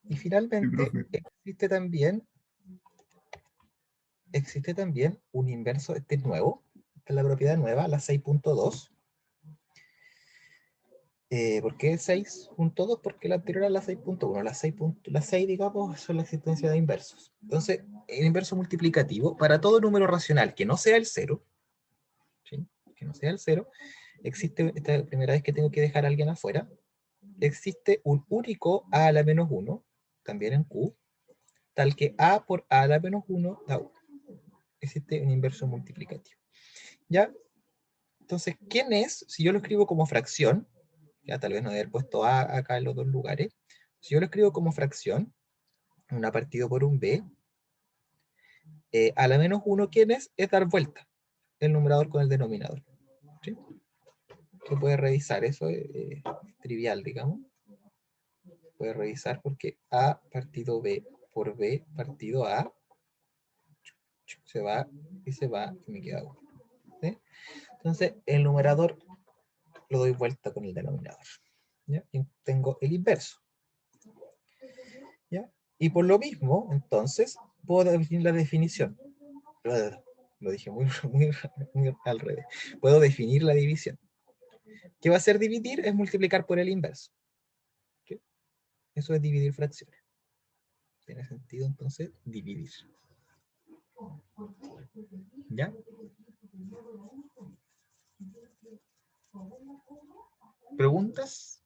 Y finalmente existe también un inverso, este es nuevo, esta es la propiedad nueva, la 6.2. ¿Por qué 6.2? Porque la anterior era la 6.1. La 6, digamos, son la existencia de inversos. Entonces, el inverso multiplicativo, para todo número racional que no sea el 0, ¿sí? Que no sea el 0, existe, esta es la primera vez que tengo que dejar a alguien afuera, existe un único a la menos 1, también en Q, tal que a por a la menos 1 da 1. Existe un inverso multiplicativo. ¿Ya? Entonces, ¿quién es? Si yo lo escribo como fracción, ya tal vez no haber puesto a acá en los dos lugares, si yo lo escribo como fracción, una partido por un b, a la menos 1, ¿quién es? Es dar vuelta el numerador con el denominador. ¿Sí? Se puede revisar, eso es trivial, digamos. Puede revisar porque a partido b por b partido a se va y me queda 1. ¿Sí? Entonces, el numerador lo doy vuelta con el denominador. ¿Ya? Y tengo el inverso. ¿Ya? Y por lo mismo, entonces, puedo definir la definición. Lo dije muy al revés. Puedo definir la división. ¿Qué va a ser dividir? Es multiplicar por el inverso. ¿Sí? Eso es dividir fracciones. Tiene sentido, entonces, dividir. ¿Ya? ¿Preguntas?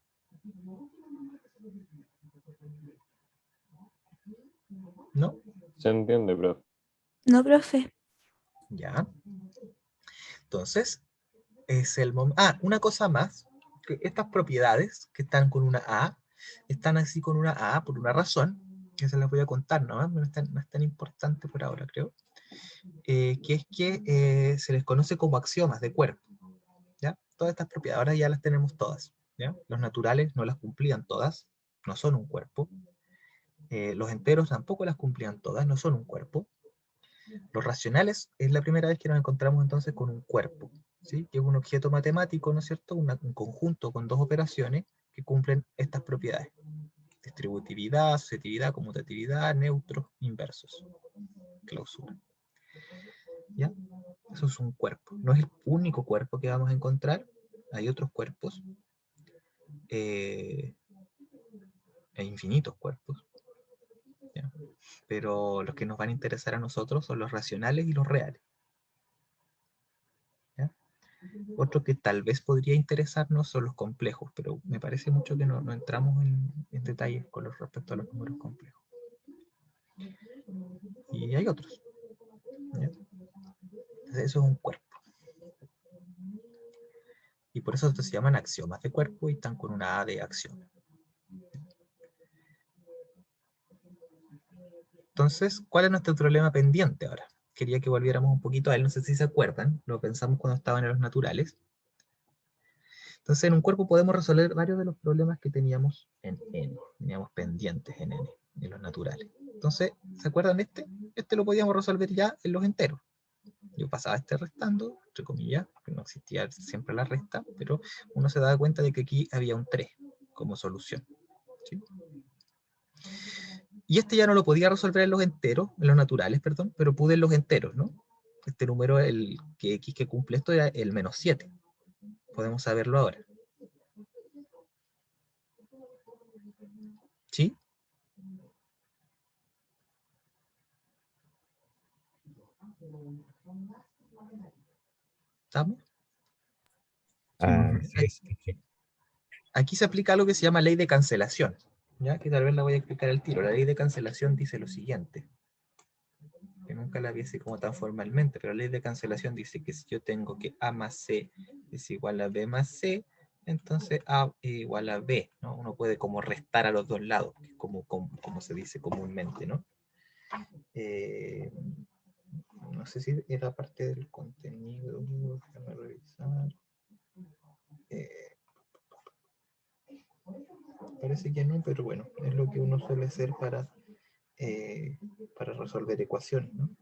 ¿No? Se entiende, profe. No, profe. Ya. Entonces, es el momento. Ah, una cosa más. Que estas propiedades que están con una A, están así con una A por una razón, que se las voy a contar, ¿no? No es tan importante por ahora, creo. Que es que se les conoce como axiomas de cuerpo. ¿Ya? Todas estas propiedades ahora ya las tenemos todas. ¿Ya? Los naturales no las cumplían todas, no son un cuerpo. Los enteros tampoco las cumplían todas, no son un cuerpo. Los racionales es la primera vez que nos encontramos entonces con un cuerpo, ¿sí? Que es un objeto matemático, ¿no es cierto? Un conjunto con dos operaciones que cumplen estas propiedades. Distributividad, asociatividad, conmutatividad, neutros, inversos, clausura. ¿Ya? Eso es un cuerpo. No es el único cuerpo que vamos a encontrar. Hay otros cuerpos. Hay infinitos cuerpos. ¿Ya? Pero los que nos van a interesar a nosotros son los racionales y los reales. ¿Ya? Otro que tal vez podría interesarnos son los complejos, pero me parece mucho que no entramos en detalles con respecto a los números complejos. Y hay otros. ¿Ya? Entonces eso es un cuerpo. Y por eso se llaman axiomas de cuerpo y están con una A de axioma. Entonces, ¿cuál es nuestro problema pendiente ahora? Quería que volviéramos un poquito a él, no sé si se acuerdan, lo pensamos cuando estaban en los naturales. Entonces, en un cuerpo podemos resolver varios de los problemas que teníamos en N, teníamos pendientes en N, en los naturales. Entonces, ¿se acuerdan de este? Este lo podíamos resolver ya en los enteros. Yo pasaba este restando, entre comillas, porque no existía siempre la resta, pero uno se daba cuenta de que aquí había un 3. como solución. ¿Sí? Y este ya no lo podía resolver en los enteros, en los naturales, perdón, pero pude en los enteros, ¿no? Este número, el que x que cumple esto, era el menos 7. Podemos saberlo ahora. ¿Sí? ¿Estamos? Sí, Ah, profe. sí. Aquí se aplica algo que se llama ley de cancelación, ¿ya? Que tal vez la voy a explicar al tiro. La ley de cancelación dice lo siguiente, que nunca la vi así como tan formalmente, pero la ley de cancelación dice que si yo tengo que A más C es igual a B más C, entonces A igual a B, ¿no? Uno puede como restar a los dos lados, que es como se dice comúnmente, ¿no? No sé si era parte del contenido, déjame revisar. Parece que no, pero bueno, es lo que uno suele hacer para resolver ecuaciones, ¿no?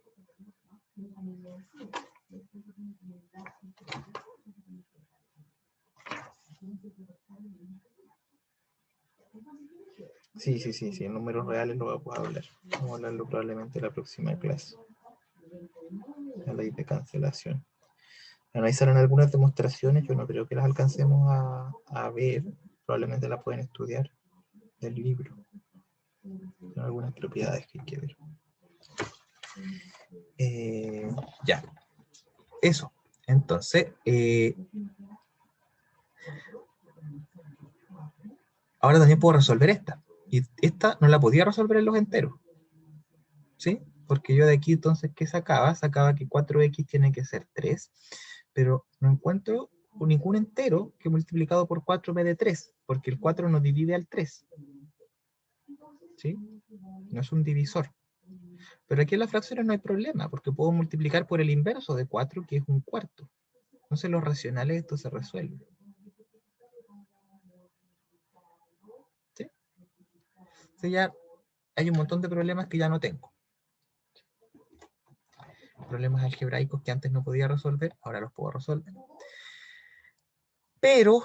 Sí, en números reales lo vamos a hablar. Vamos a hablarlo probablemente en la próxima clase. La ley de cancelación. Bueno, ahí salen algunas demostraciones, yo no creo que las alcancemos a ver, probablemente las pueden estudiar del libro. Son algunas propiedades que hay que ver. Ya, eso. Entonces, ahora también puedo resolver esta. Y esta no la podía resolver en los enteros. ¿Sí? Porque yo de aquí entonces, ¿qué sacaba? Sacaba que 4x tiene que ser 3, pero no encuentro ningún entero que multiplicado por 4 me dé 3, porque el 4 no divide al 3. ¿Sí? No es un divisor. Pero aquí en las fracciones no hay problema, porque puedo multiplicar por el inverso de 4, que es un cuarto. Entonces los racionales esto se resuelve. ¿Sí? Entonces ya hay un montón de problemas que ya no tengo. Problemas algebraicos que antes no podía resolver, ahora los puedo resolver. Pero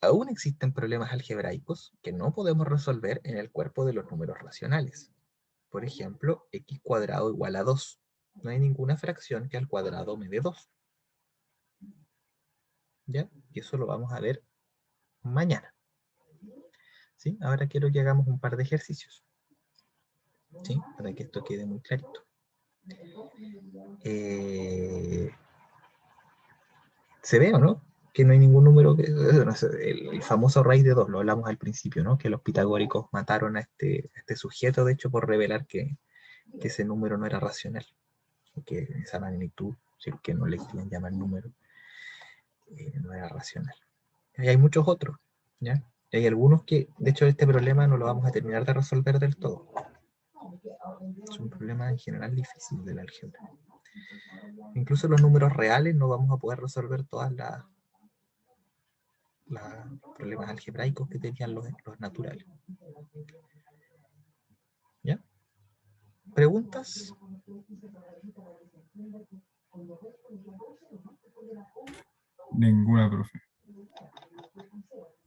aún existen problemas algebraicos que no podemos resolver en el cuerpo de los números racionales. Por ejemplo, x cuadrado igual a 2. No hay ninguna fracción que al cuadrado me dé 2. ¿Ya? Y eso lo vamos a ver mañana. ¿Sí? Ahora quiero que hagamos un par de ejercicios. ¿Sí? Para que esto quede muy clarito. ¿Se ve o no? Que no hay ningún número que... No sé, el famoso raíz de 2, lo hablamos al principio, ¿no? Que los pitagóricos mataron a este sujeto, de hecho, por revelar que ese número no era racional. Que esa magnitud, si es que no le quieren llamar número, no era racional. Y hay muchos otros, ¿ya? Y hay algunos que, de hecho, este problema no lo vamos a terminar de resolver del todo. Es un problema en general difícil del álgebra. Incluso los números reales no vamos a poder resolver todas las problemas algebraicos que tenían los naturales. ¿Ya? ¿Preguntas? Ninguna, profe.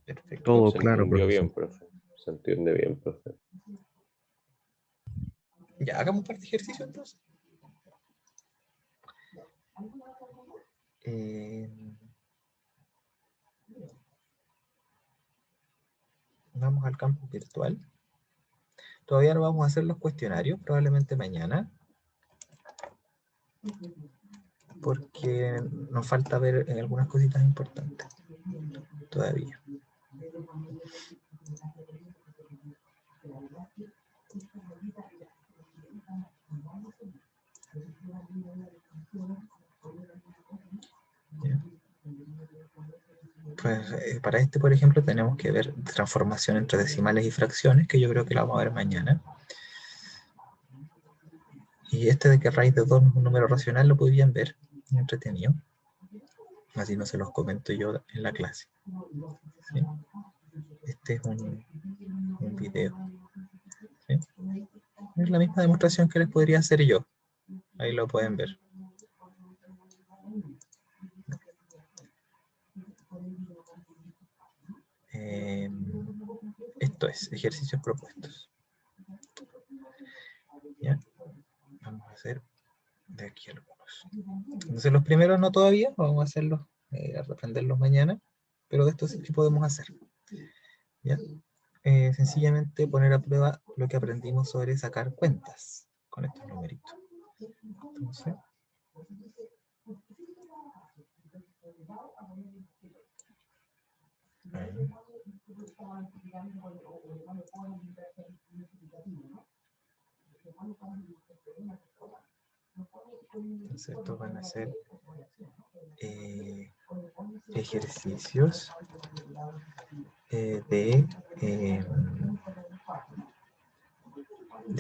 Perfecto. Todo Se claro, entendió profesor. bien, profe. Se entiende bien, profe. Ya, hagamos un par de ejercicios entonces. Vamos al campo virtual. Todavía no vamos a hacer los cuestionarios, probablemente mañana. Porque nos falta ver algunas cositas importantes. Todavía. Pues para este, por ejemplo, tenemos que ver transformación entre decimales y fracciones, que yo creo que la vamos a ver mañana. Y este de que raíz de 2 no es un número racional lo podrían ver, entretenido. Así no se los comento yo en la clase. ¿Sí? Este es un video. ¿Sí? Es la misma demostración que les podría hacer yo. Ahí lo pueden ver. Esto es, ejercicios propuestos. ¿Ya? Vamos a hacer de aquí algunos. Entonces los primeros no todavía, vamos a hacerlos, a reprenderlos mañana, pero de esto sí que podemos hacer. ¿Ya? Sencillamente poner a prueba lo que aprendimos sobre sacar cuentas con estos numeritos. Entonces, ahí. Entonces estos van a ser ejercicios ¿de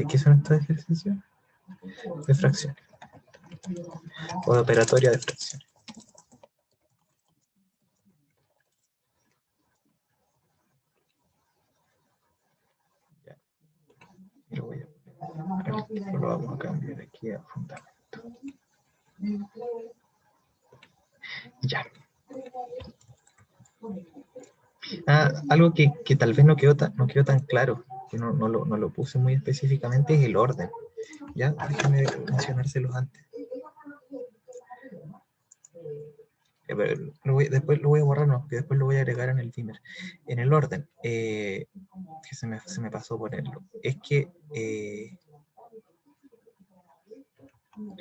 qué son estos ejercicios? De fracciones. O de operatoria de fracciones. Ya. Y lo vamos a cambiar aquí a fundamento. Ya. Algo que tal vez no quedó tan claro, que no lo puse muy específicamente, es el orden. ¿Ya? Déjenme mencionárselos antes. Después lo voy a borrar, no, que después lo voy a agregar en el Beamer. En el orden, que se me pasó ponerlo, es que es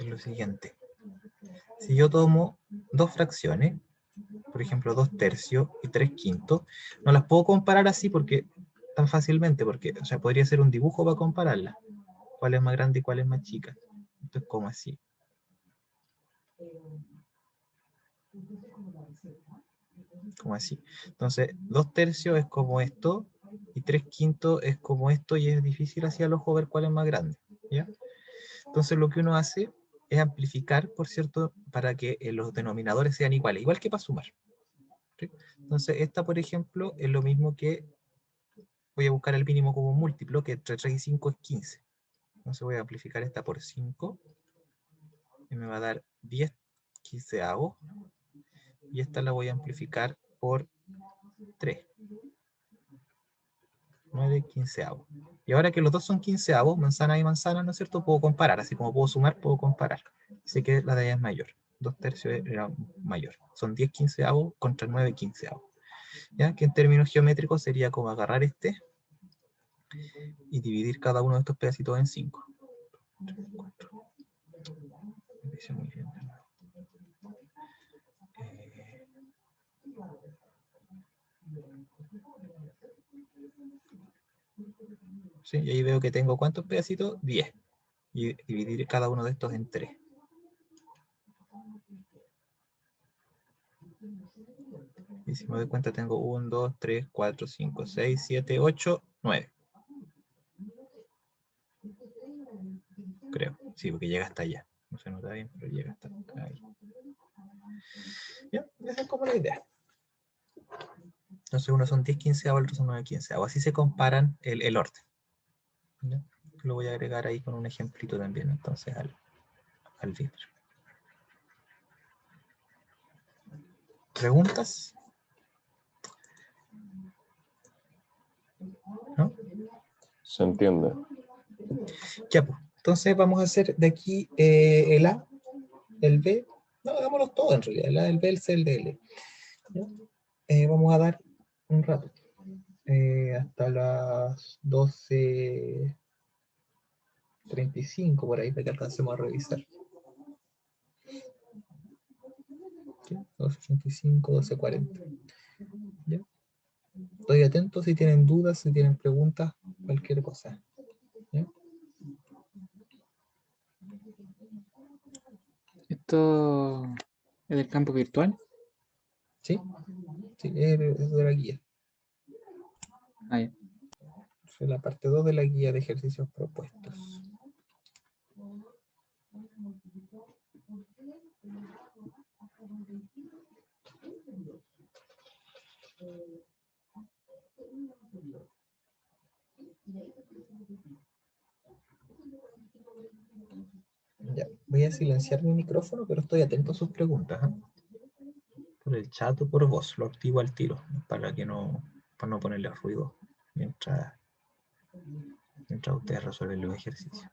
lo siguiente. Si yo tomo dos fracciones, por ejemplo 2/3 y 3/5, no las puedo comparar así porque tan fácilmente, porque o sea, podría ser un dibujo para compararlas. ¿Cuál es más grande y cuál es más chica? Esto es como así. Como así. Entonces, 2/3 es como esto, y 3/5 es como esto, y es difícil así al ojo ver cuál es más grande. ¿Ya? Entonces, lo que uno hace es amplificar, por cierto, para que los denominadores sean iguales, igual que para sumar. ¿Sí? Entonces, esta, por ejemplo, es lo mismo que voy a buscar el mínimo como un múltiplo, que entre 3 y 5 es 15. Entonces voy a amplificar esta por 5, y me va a dar 10/15, y esta la voy a amplificar por 3. 9/15. Y ahora que los dos son 15, manzana y manzana, ¿no es cierto? Puedo comparar, así como puedo sumar, puedo comparar. Sé que la de allá es mayor. 2/3 era mayor. Son 10/15 contra 9/15. ¿Ya? Que en términos geométricos sería como agarrar este y dividir cada uno de estos pedacitos en 5. 3, 4. Me hice muy bien. Sí, y ahí veo que tengo ¿cuántos pedacitos? 10. Y dividir cada uno de estos en 3. Y si me doy cuenta tengo 1, 2, 3, 4, 5, 6, 7, 8, 9. Creo. Sí, porque llega hasta allá. No se nota bien, pero llega hasta ahí. Ya, esa es como la idea. Entonces uno son 10/15, el otro son 9/15. Así se comparan el orden. ¿Ya? Lo voy a agregar ahí con un ejemplito también, entonces, al vídeo. ¿Preguntas? ¿No? Se entiende. Ya, pues. Entonces vamos a hacer de aquí el A, el B. No, hagámoslos todos en realidad. El A, el B, el C, el D, el E. Vamos a dar un rato. Hasta las 12:35 por ahí, para que alcancemos a revisar. 12:35, 12:40. ¿Ya? Estoy atento si tienen dudas, si tienen preguntas, cualquier cosa. ¿Ya? ¿Esto es del campo virtual? Sí, es de la guía. Ah, ya. Es la parte 2 de la guía de ejercicios propuestos. Ya, voy a silenciar mi micrófono, pero estoy atento a sus preguntas. Por el chat o por voz, lo activo al tiro, para no ponerle ruido mientras ustedes resuelven los ejercicios.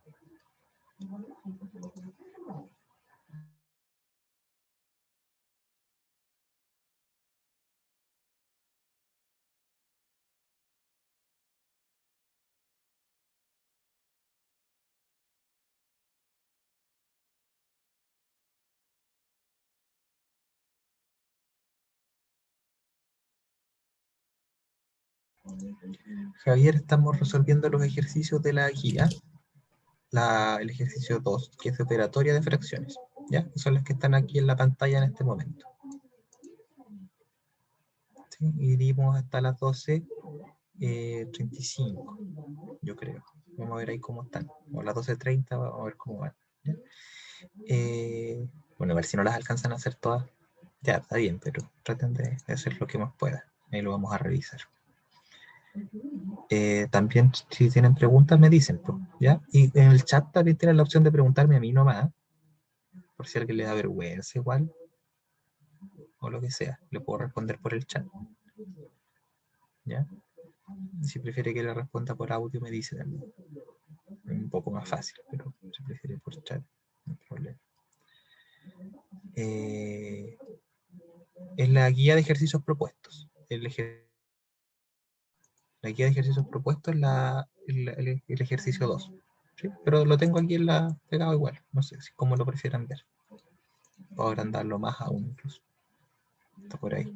Javier, estamos resolviendo los ejercicios de la guía. El ejercicio 2, que es de operatoria de fracciones. ¿Ya? Son las que están aquí en la pantalla en este momento. ¿Sí? Y dimos hasta las 12:35, yo creo. Vamos a ver ahí cómo están. O las 12:30, vamos a ver cómo van. ¿Ya? Bueno, a ver si no las alcanzan a hacer todas. Ya, está bien, pero traten de hacer lo que más puedan. Ahí lo vamos a revisar. También, si tienen preguntas, me dicen, pues, ¿ya? Y en el chat también tienen la opción de preguntarme a mí nomás, por si a alguien le da vergüenza igual, o lo que sea. Le puedo responder por el chat. ¿Ya? Si prefiere que le responda por audio, me dice también. Es un poco más fácil, pero si prefiere por chat, no hay problema. Es la guía de ejercicios propuestos. La guía de ejercicios propuestos es el ejercicio 2. ¿Sí? Pero lo tengo aquí pegado igual. No sé cómo lo prefieran ver. O agrandarlo más aún incluso. Está por ahí.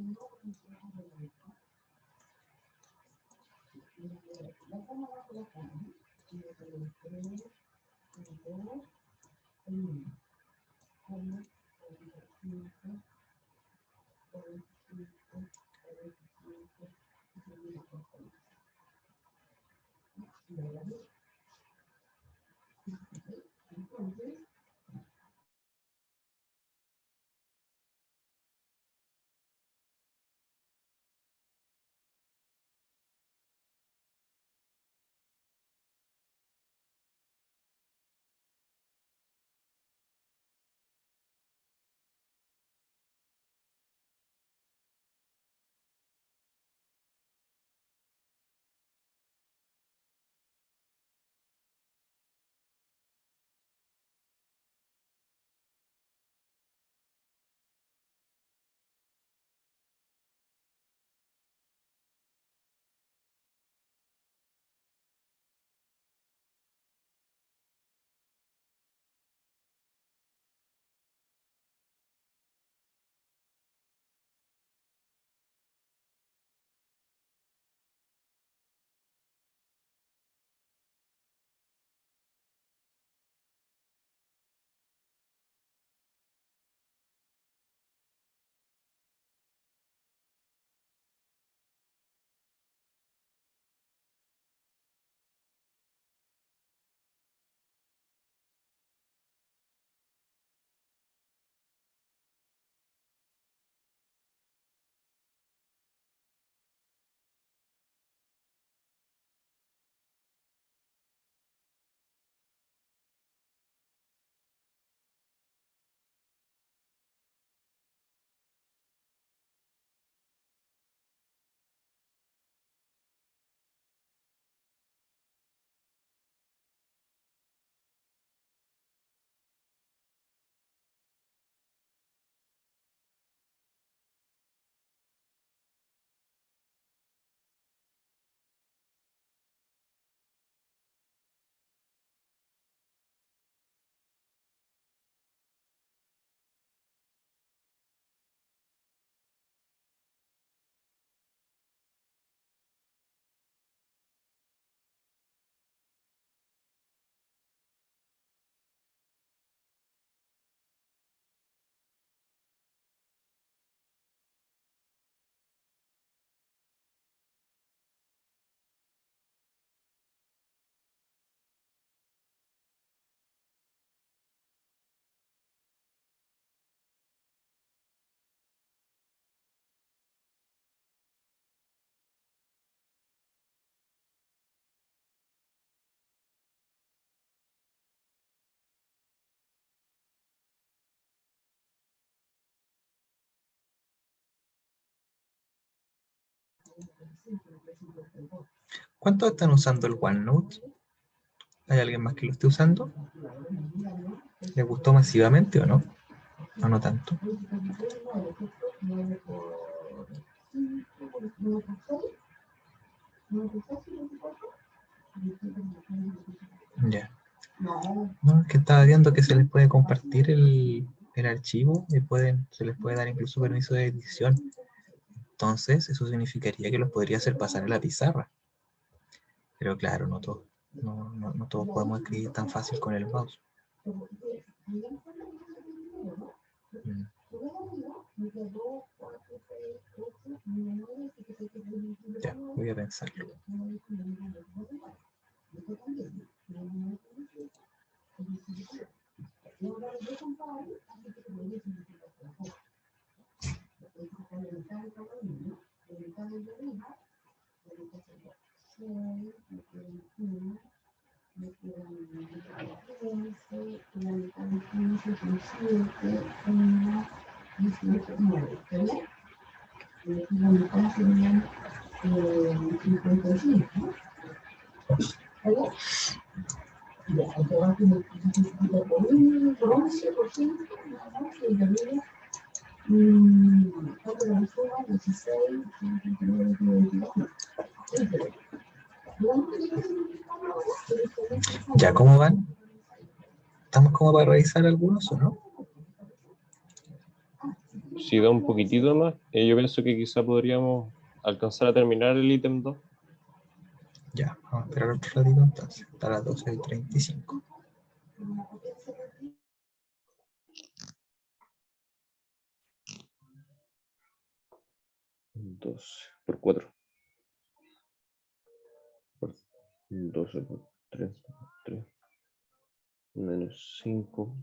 ¿Cuántos están usando el OneNote? ¿Hay alguien más que lo esté usando? ¿Les gustó masivamente o no? ¿O no tanto? Ya. No, es que estaba viendo que se les puede compartir el archivo y se les puede dar incluso permiso de edición. Entonces, eso significaría que los podría hacer pasar a la pizarra. Pero claro, no todos, no todos podemos escribir tan fácil con el mouse. Mm. Ya, voy a pensarlo. ¿Ya cómo van? ¿Estamos como para revisar algunos o no? Si da un poquitito más, yo pienso que quizá podríamos alcanzar a terminar el ítem 2. Ya, vamos a esperar otro ratito entonces. Hasta las 12:35. 12 por 4. 12 por 3. 3 menos 5.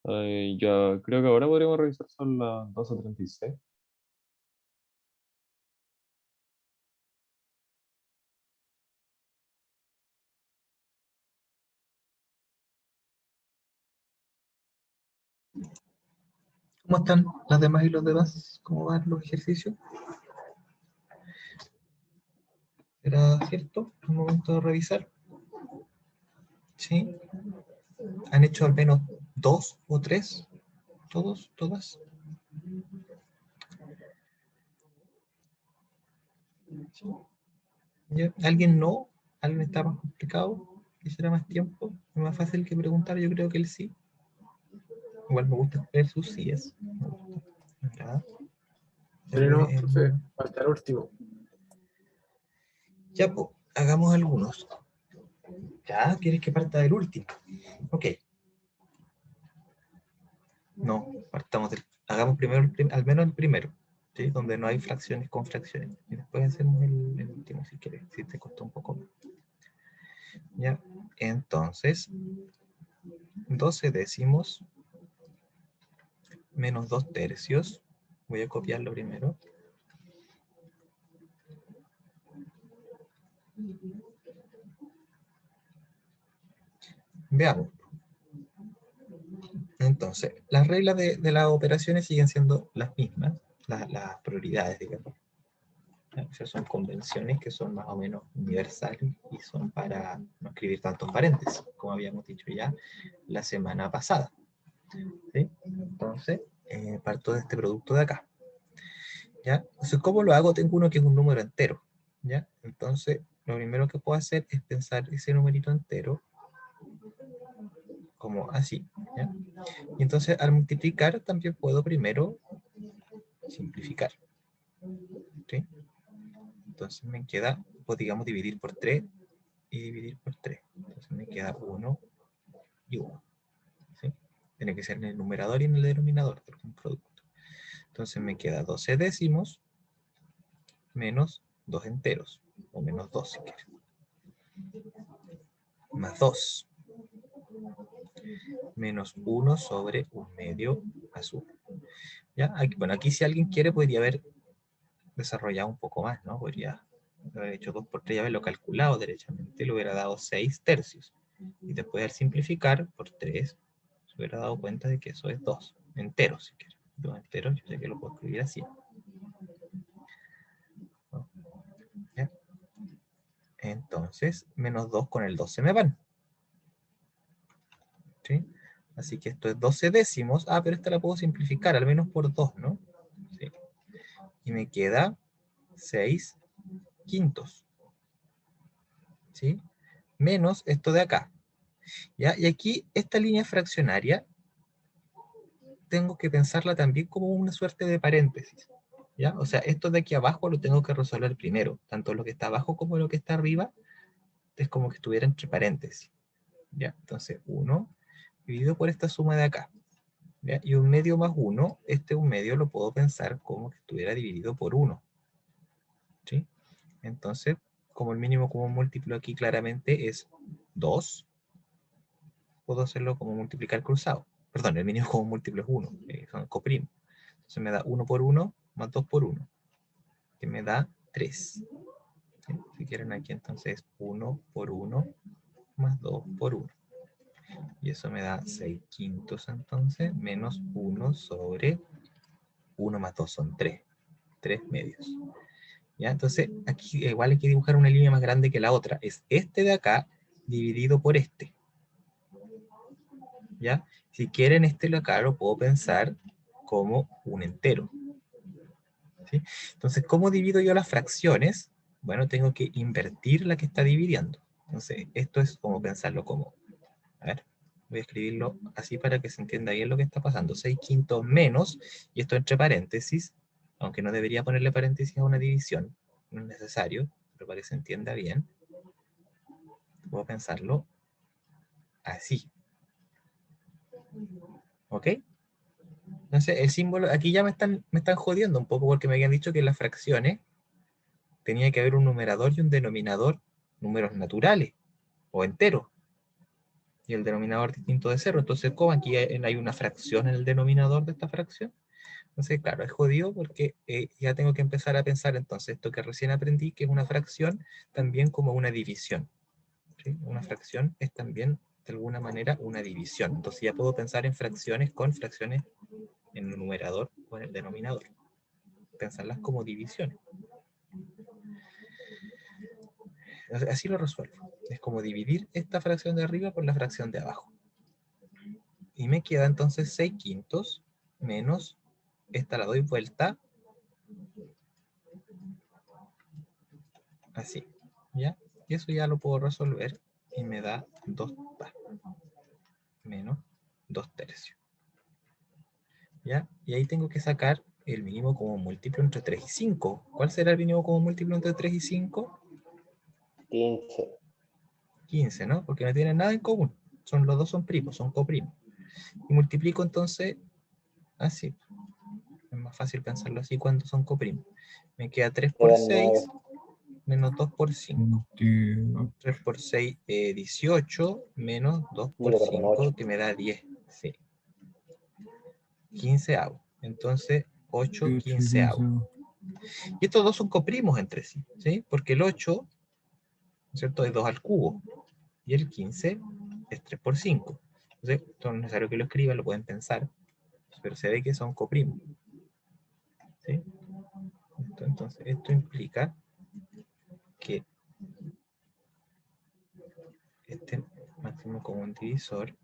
Ya creo que ahora podríamos revisar, son las 12:36. ¿Cómo están las demás y los demás? ¿Cómo van los ejercicios? ¿Era cierto? ¿Es momento de revisar? ¿Sí? ¿Han hecho al menos 2 o 3? ¿Todos? ¿Todas? ¿Sí? ¿Ya? ¿Alguien no? ¿Alguien está más complicado? ¿Quisiera más tiempo? ¿Es más fácil que preguntar? Yo creo que el sí. Igual me gusta ver sus síes. Me gusta. ¿Ya? Pero no, profe, falta el último. Ya, pues, hagamos algunos. ¿Ya? ¿Quieres que parta del último? Ok. No, partamos del... Hagamos primero, al menos el primero, ¿sí? Donde no hay fracciones con fracciones. Y después hacemos el último, si quieres, si te costó un poco más. ¿Ya? Entonces, 12 décimos menos 2 tercios. Voy a copiarlo primero. Veamos. Entonces, las reglas de las operaciones siguen siendo las mismas, las prioridades, digamos. Esas son convenciones que son más o menos universales y son para no escribir tantos paréntesis, como habíamos dicho ya la semana pasada. ¿Sí? Entonces, parto de este producto de acá. ¿Ya? Entonces, ¿cómo lo hago? Tengo uno que es un número entero. ¿Ya? Entonces, lo primero que puedo hacer es pensar ese numerito entero como así. ¿Ya? Y entonces, al multiplicar, también puedo primero simplificar. ¿Sí? Entonces me queda, pues digamos, dividir por 3 y dividir por 3. Entonces me queda 1 y 1. ¿Sí? Tiene que ser en el numerador y en el denominador de un producto. Entonces me queda 12 décimos menos 2 enteros, o menos 2 si quieres. Más 2. Menos 1 sobre 1/2 más 1. ¿Ya? Aquí, bueno, aquí si alguien quiere podría haber desarrollado un poco más, ¿no? Podría haber hecho 2 por 3 y haberlo calculado derechamente, le hubiera dado 6 tercios. Y después al simplificar por 3, se hubiera dado cuenta de que eso es 2 enteros, si quieres. 2 enteros, yo sé que lo puedo escribir así. ¿No? ¿Ya? Entonces, menos 2 con el 2 se me van. ¿Sí? Así que esto es 12 décimos. Ah, pero esta la puedo simplificar, al menos por 2, ¿no? Sí. Y me queda 6 quintos. ¿Sí? Menos esto de acá. ¿Ya? Y aquí, esta línea fraccionaria, tengo que pensarla también como una suerte de paréntesis. ¿Ya? O sea, esto de aquí abajo lo tengo que resolver primero. Tanto lo que está abajo como lo que está arriba es como que estuviera entre paréntesis. ¿Ya? Entonces, 1 dividido por esta suma de acá. ¿Ya? Y 1/2 más 1, este 1/2 lo puedo pensar como que estuviera dividido por 1. ¿Sí? Entonces, como el mínimo común múltiplo aquí claramente es 2, puedo hacerlo como multiplicar cruzado. Perdón, el mínimo común múltiplo es 1, son coprimo. Entonces me da 1 por 1 más 2 por 1, que me da 3. ¿Sí? Si quieren aquí entonces 1 por 1 más 2 por 1. Y eso me da 6 quintos entonces, menos 1 sobre 1 más 2 son 3. 3 medios. ¿Ya? Entonces aquí igual hay que dibujar una línea más grande que la otra. Es este de acá dividido por este. ¿Ya? Si quieren este de acá lo puedo pensar como un entero. ¿Sí? Entonces, ¿cómo divido yo las fracciones? Bueno, tengo que invertir la que está dividiendo. Entonces, esto es como pensarlo como... A ver, voy a escribirlo así para que se entienda bien lo que está pasando. 6 quintos menos, y esto entre paréntesis, aunque no debería ponerle paréntesis a una división, no es necesario, pero para que se entienda bien, puedo pensarlo así. ¿Ok? Entonces, el símbolo, aquí ya me están jodiendo un poco porque me habían dicho que en las fracciones tenía que haber un numerador y un denominador, números naturales o enteros. y el denominador distinto de 0. Entonces, como aquí hay una fracción en el denominador de esta fracción, entonces, claro, es jodido porque ya tengo que empezar a pensar entonces esto que recién aprendí, que es una fracción, también como una división. ¿Sí? Una fracción es también, de alguna manera, una división. Entonces ya puedo pensar en fracciones con fracciones en el numerador o en el denominador. Pensarlas como divisiones. Así lo resuelvo. Es como dividir esta fracción de arriba por la fracción de abajo. Y me queda entonces 6/5 menos, esta la doy vuelta, así, ¿ya? Y eso ya lo puedo resolver y me da 2 menos 2/3. ¿Ya? Y ahí tengo que sacar el mínimo como múltiplo entre 3 y 5. ¿Cuál será el mínimo como múltiplo entre 3 y 5? 15. 15, ¿no? Porque no tienen nada en común. Los dos son primos, son coprimos. Y multiplico entonces así. Es más fácil pensarlo así cuando son coprimos. Me queda 3 por Quedan 6 9. menos 2 por 5. 28. 3 por 6, 18 menos 2 por Digo, perdón, 5, 8. que me da 10. Sí. 15 hago. Entonces, 8 28, 15 hago. Y estos dos son coprimos entre sí, ¿sí? Porque el 8, ¿no es cierto?, es 2 al cubo. Y el 15 es 3 por 5. Entonces, esto no es necesario que lo escriban, lo pueden pensar. Pero se ve que son coprimos. ¿Sí? Entonces, esto implica que este máximo común divisor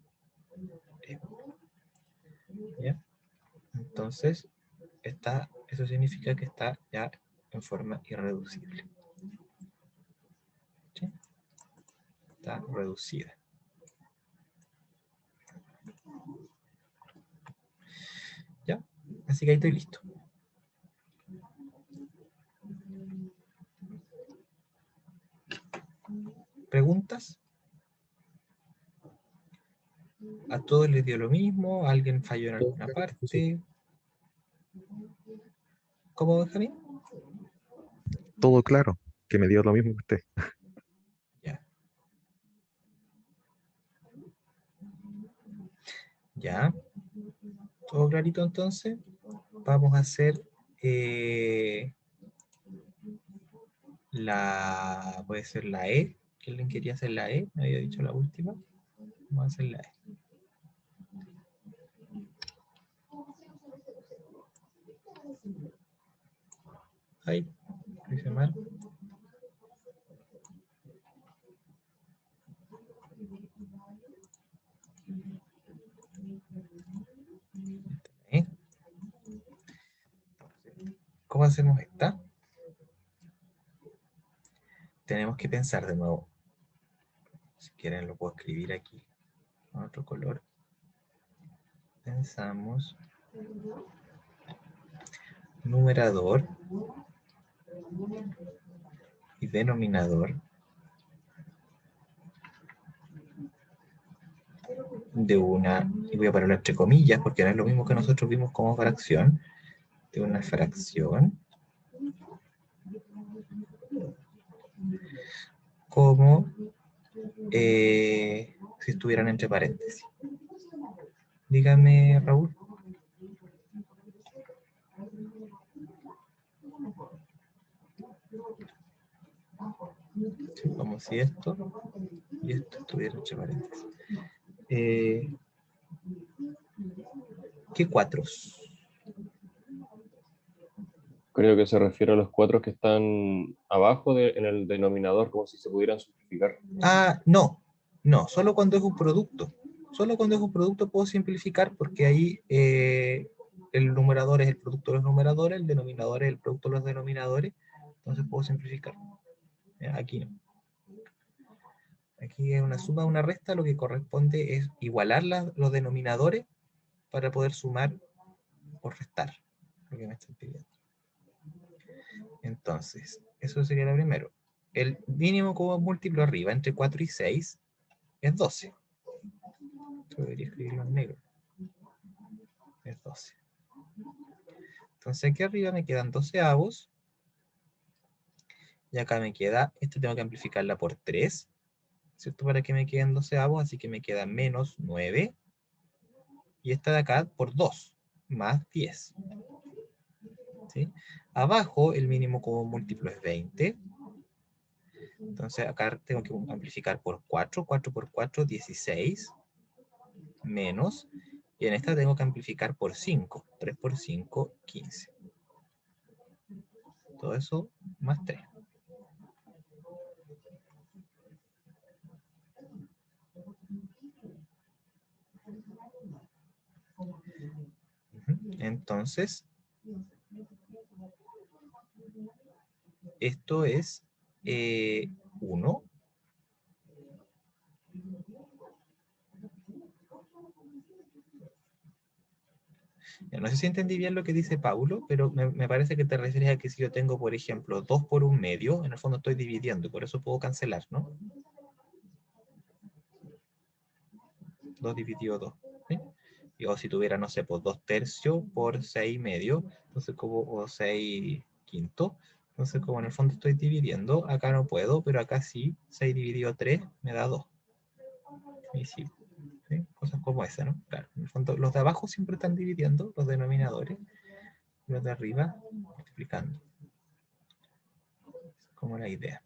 es 1. ¿Ya? Entonces, eso significa que está ya en forma irreducible. ¿Sí? Está reducida. ¿Ya? Así que ahí estoy listo. ¿Preguntas? ¿A todos les dio lo mismo? ¿Alguien falló en alguna parte? ¿Cómo, Benjamín? Todo claro, que me dio lo mismo que usted. Ya. Ya. ¿Todo clarito entonces? Vamos a hacer puede ser la E. ¿Quién quería hacer la E? Me había dicho la última. Vamos a hacer la E. Ahí, lo hice mal. ¿Eh? ¿Cómo hacemos esta? Tenemos que pensar de nuevo. Si quieren lo puedo escribir aquí con otro color. Pensamos numerador y denominador de una, y voy a ponerlo entre comillas porque no es lo mismo que nosotros vimos como fracción, de una fracción como si estuvieran entre paréntesis. Dígame, Raúl. Sí, como si esto y esto estuvieran entre paréntesis. ¿Qué cuatros? Creo que se refiere a los 4 que están abajo en el denominador, como si se pudieran simplificar. Ah, no, no, solo cuando es un producto. Solo cuando es un producto puedo simplificar porque ahí el numerador es el producto de los numeradores, el denominador es el producto de los denominadores, entonces puedo simplificar. Aquí no. Aquí es una suma, una resta, lo que corresponde es igualar los denominadores para poder sumar o restar, lo que me están pidiendo. Entonces, eso sería lo primero. El mínimo como múltiplo arriba, entre 4 y 6, es 12. Esto debería escribirlo en negro. Es 12. Entonces aquí arriba me quedan 12avos. Y acá me queda, tengo que amplificarla por 3. ¿cierto? Para que me queden 12avos, así que me queda menos 9. Y esta de acá por 2, más 10. ¿Sí? Abajo el mínimo común múltiplo es 20. Entonces acá tengo que amplificar por 4. 4 por 4, 16. Menos. Y en esta tengo que amplificar por 5. 3 por 5, 15. Todo eso más 3. Entonces, esto es 1. No sé si entendí bien lo que dice Paulo, pero me parece que te refieres a que si yo tengo, por ejemplo, 2 por 1/2, en el fondo estoy dividiendo, y por eso puedo cancelar, ¿no? 2 dividido 2. ¿Sí? Y, o si tuviera, no sé, pues 2/3 por 6/2, entonces como, o 6/5. Entonces, como en el fondo estoy dividiendo, acá no puedo, pero acá sí, 6 dividido 3 me da 2. Y sí, ¿sí? Cosas como esa, ¿no? Claro, en el fondo los de abajo siempre están dividiendo, los denominadores, y los de arriba multiplicando. Es como la idea.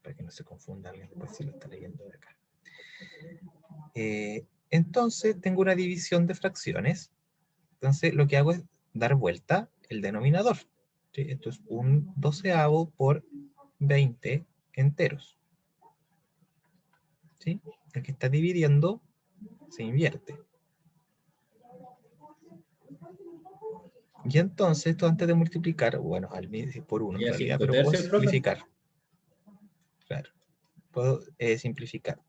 Para que no se confunda alguien después si lo está leyendo de acá. Entonces tengo una división de fracciones. Entonces lo que hago es dar vuelta el denominador. ¿Sí? Esto es un 12avo por 20 enteros. ¿Sí? El que está dividiendo se invierte. Y entonces, esto antes de multiplicar, bueno, al medio por 1 en ¿Y a realidad, 5 pero puedo tercios, profe? simplificar. Claro, puedo simplificar.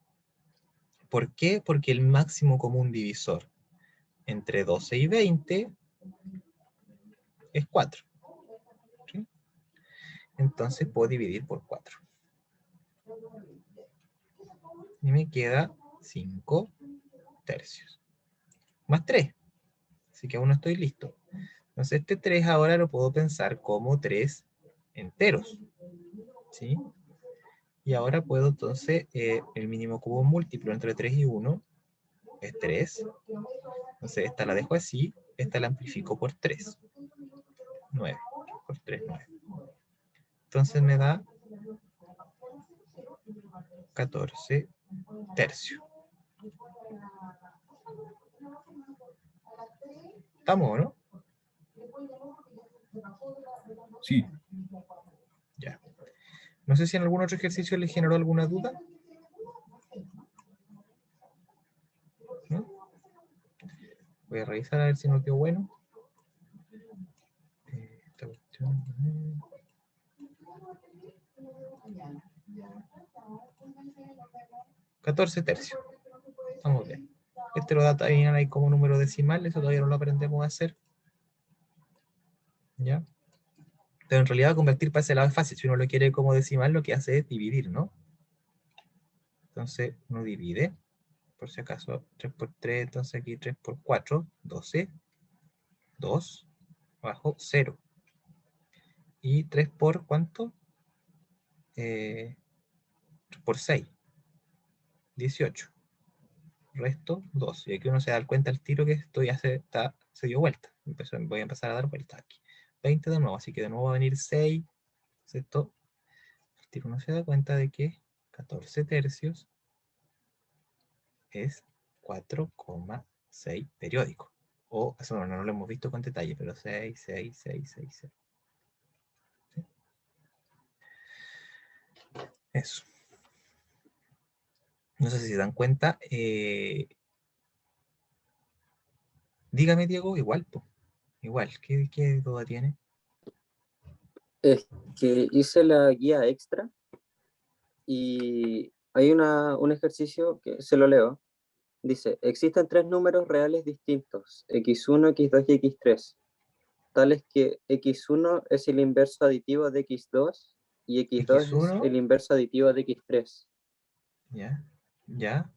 ¿Por qué? Porque el máximo común divisor entre 12 y 20 es 4. ¿Sí? Entonces puedo dividir por 4. Y me queda 5 tercios. Más 3. Así que aún no estoy listo. Entonces este 3 ahora lo puedo pensar como 3 enteros. ¿Sí? Y ahora puedo entonces, el mínimo común múltiplo entre 3 y 1 es 3. Entonces esta la dejo así, esta la amplifico por 3. 9. Por 3, 9. Entonces me da 14 tercios. ¿Estamos, no? Sí. Ya. No sé si en algún otro ejercicio le generó alguna duda. ¿No? Voy a revisar a ver si nos dio bueno. Esta cuestión. 14 tercios. Estamos bien. Este lo da también ahí como número decimal, eso todavía no lo aprendemos a hacer. ¿Ya? Pero en realidad convertir para ese lado es fácil. Si uno lo quiere como decimal, lo que hace es dividir, ¿no? Entonces uno divide, por si acaso, 3 por 3, entonces aquí 3 por 4, 12, 2, abajo 0. Y 3 por ¿cuánto? 3 por 6, 18. Resto 2. Y aquí uno se da cuenta al tiro que esto ya se dio vuelta. Voy a empezar a dar vueltas aquí. 20 de nuevo, así que de nuevo va a venir 6. ¿Cierto? Al tiro uno se da cuenta de que 14 tercios es 4,6 periódico. O, eso no lo hemos visto con detalle, pero 6, 6, 6, 6, 6. ¿Sí? Eso. No sé si se dan cuenta. Dígame, Diego, igual, po. Igual, ¿qué duda tiene? Es que hice la guía extra y hay un ejercicio que se lo leo. Dice, existen 3 números reales distintos, x1, x2 y x3, tales que x1 es el inverso aditivo de x2 y x2 es X1. el inverso aditivo de x3. Ya, ya.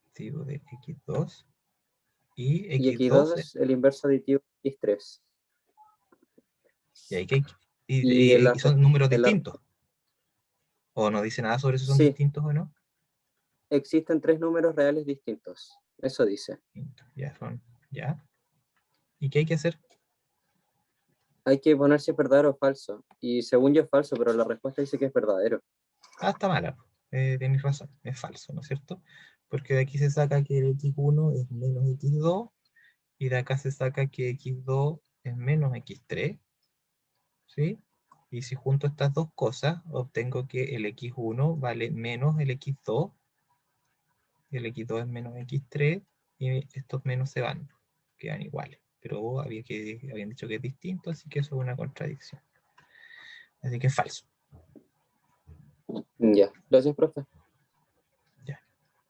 Aditivo de x2 Y Y x2, x2 es el inverso aditivo de x3. y, hay que, Y en y son números en la- distintos. ¿O no dice nada sobre si son sí, distintos o no? existen 3 números reales distintos. Eso dice. Ya son, ya. ¿Y qué hay que hacer? Hay que poner si es verdadero o falso. Y según yo es falso, pero la respuesta dice que es verdadero. Ah, está mala. Tienes razón, es falso, ¿no es cierto? Porque de aquí se saca que el x1 es menos x2, y de acá se saca que x2 es menos x3, ¿sí? Y si junto estas dos cosas, obtengo que el x1 vale menos el x2, el x2 es menos x3, y estos menos se van, quedan iguales. Pero habían dicho que es distinto, así que eso es una contradicción. Así que es falso. Ya, gracias, profe. Ya.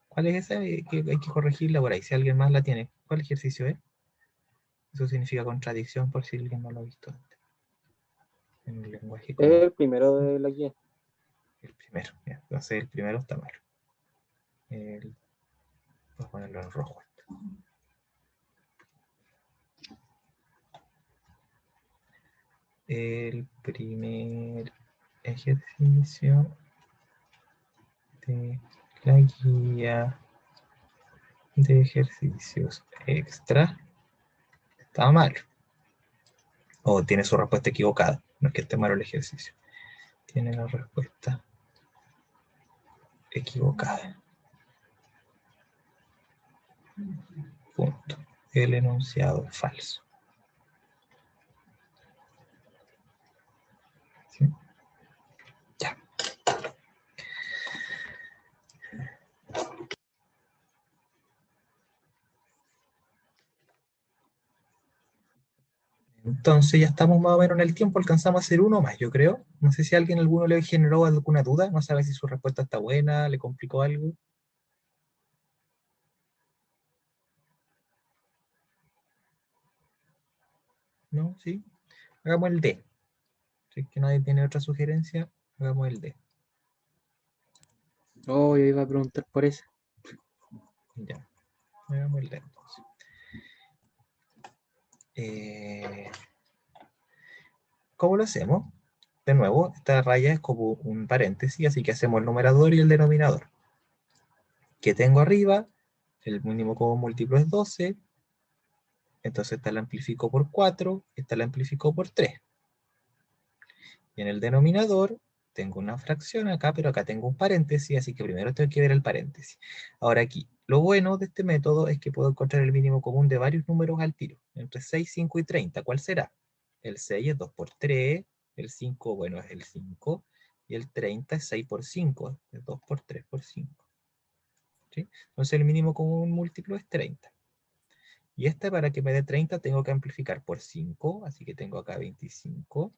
¿Cuál es esa? Que hay que corregirla por ahí, si alguien más la tiene. ¿Cuál ejercicio es? Eso significa contradicción por si alguien no lo ha visto antes. En el lenguaje Es común. el primero de la guía. El primero. Ya. Entonces el primero está malo. Voy a ponerlo en rojo. El primer ejercicio de la guía de ejercicios extra está mal. O tiene su respuesta equivocada. No es que esté malo el ejercicio. Tiene la respuesta equivocada. Punto. El enunciado es falso. ¿Sí? Ya. Entonces ya estamos más o menos en el tiempo, alcanzamos a hacer uno más, yo creo. No sé si a alguno le generó alguna duda, no sabe si su respuesta está buena, le complicó algo. ¿No? ¿Sí? Hagamos el D. Si es que nadie tiene otra sugerencia, hagamos el D. Oh, yo iba a preguntar por eso. Ya. Hagamos el D entonces. ¿Cómo lo hacemos? De nuevo, esta raya es como un paréntesis, así que hacemos el numerador y el denominador. ¿Qué tengo arriba? El mínimo común múltiplo es 12. Entonces esta la amplifico por 4, esta la amplifico por 3. Y en el denominador tengo una fracción acá, pero acá tengo un paréntesis, así que primero tengo que ver el paréntesis. Ahora aquí, lo bueno de este método es que puedo encontrar el mínimo común de varios números al tiro, entre 6, 5 y 30. ¿Cuál será? El 6 es 2 por 3, el 5, bueno, es el 5, y el 30 es 6 por 5, es 2 por 3 por 5. ¿Sí? Entonces el mínimo común múltiplo es 30. Y este, para que me dé 30, tengo que amplificar por 5, así que tengo acá 25.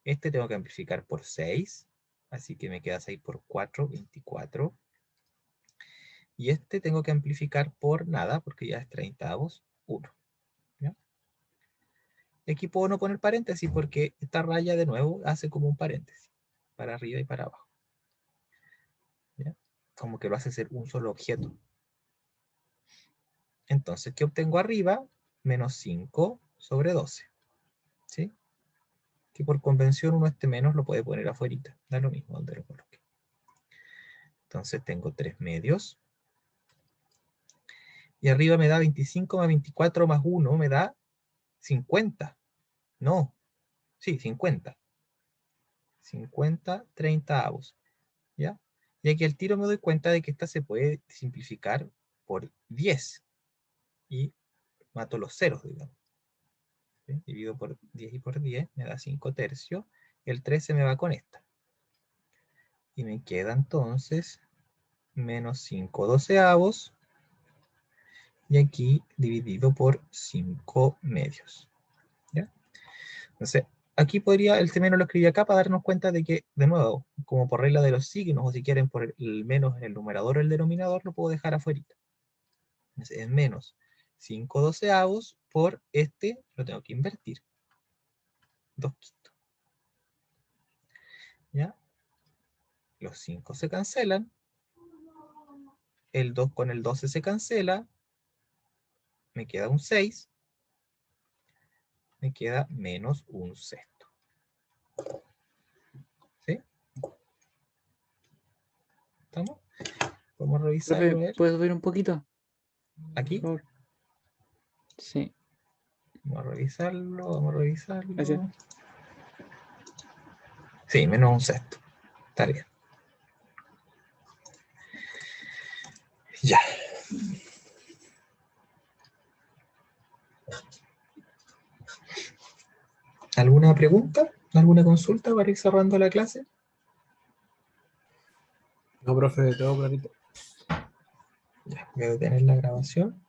Este tengo que amplificar por 6, así que me queda 6 por 4, 24. Y este tengo que amplificar por nada, porque ya es 30avos, 1. ¿Ya? Aquí puedo no poner paréntesis, porque esta raya de nuevo hace como un paréntesis, para arriba y para abajo. ¿Ya? Como que lo hace ser un solo objeto. Entonces, ¿qué obtengo arriba? Menos 5 sobre 12. ¿Sí? Que por convención uno este menos lo puede poner afuera. Da lo mismo donde lo coloque. Entonces tengo 3 medios. Y arriba me da 25 más 24 más 1, me da 50. No, sí, 50. 50 30avos. ¿Ya? Y aquí al tiro me doy cuenta de que esta se puede simplificar por 10. Y mato los ceros, digamos. ¿Sí? Divido por 10 y por 10, me da 5 tercios. El 13 me va con esta. Y me queda entonces menos 5 doceavos. Y aquí dividido por 5 medios. ¿Ya? Entonces, aquí podría, el menos lo escribí acá para darnos cuenta de que, de nuevo, como por regla de los signos, o si quieren por el menos en el numerador o el denominador, lo puedo dejar afuera. Entonces, es menos 5 doceavos por este, lo tengo que invertir. 2 quintos. ¿Ya? Los 5 se cancelan. El 2 con el 12 se cancela. me queda un 6, me queda menos un sexto. ¿Sí? ¿Estamos? Vamos a revisarlo. A Profe, ver. ¿puedes subir un poquito? ¿Aquí? Por favor. Sí. Vamos a revisarlo, vamos a revisarlo. Gracias. Sí, menos un sexto. Está bien. Ya. ¿Alguna pregunta? ¿Alguna consulta para ir cerrando la clase? No, profe, todo clarito. Ya, voy a detener la grabación.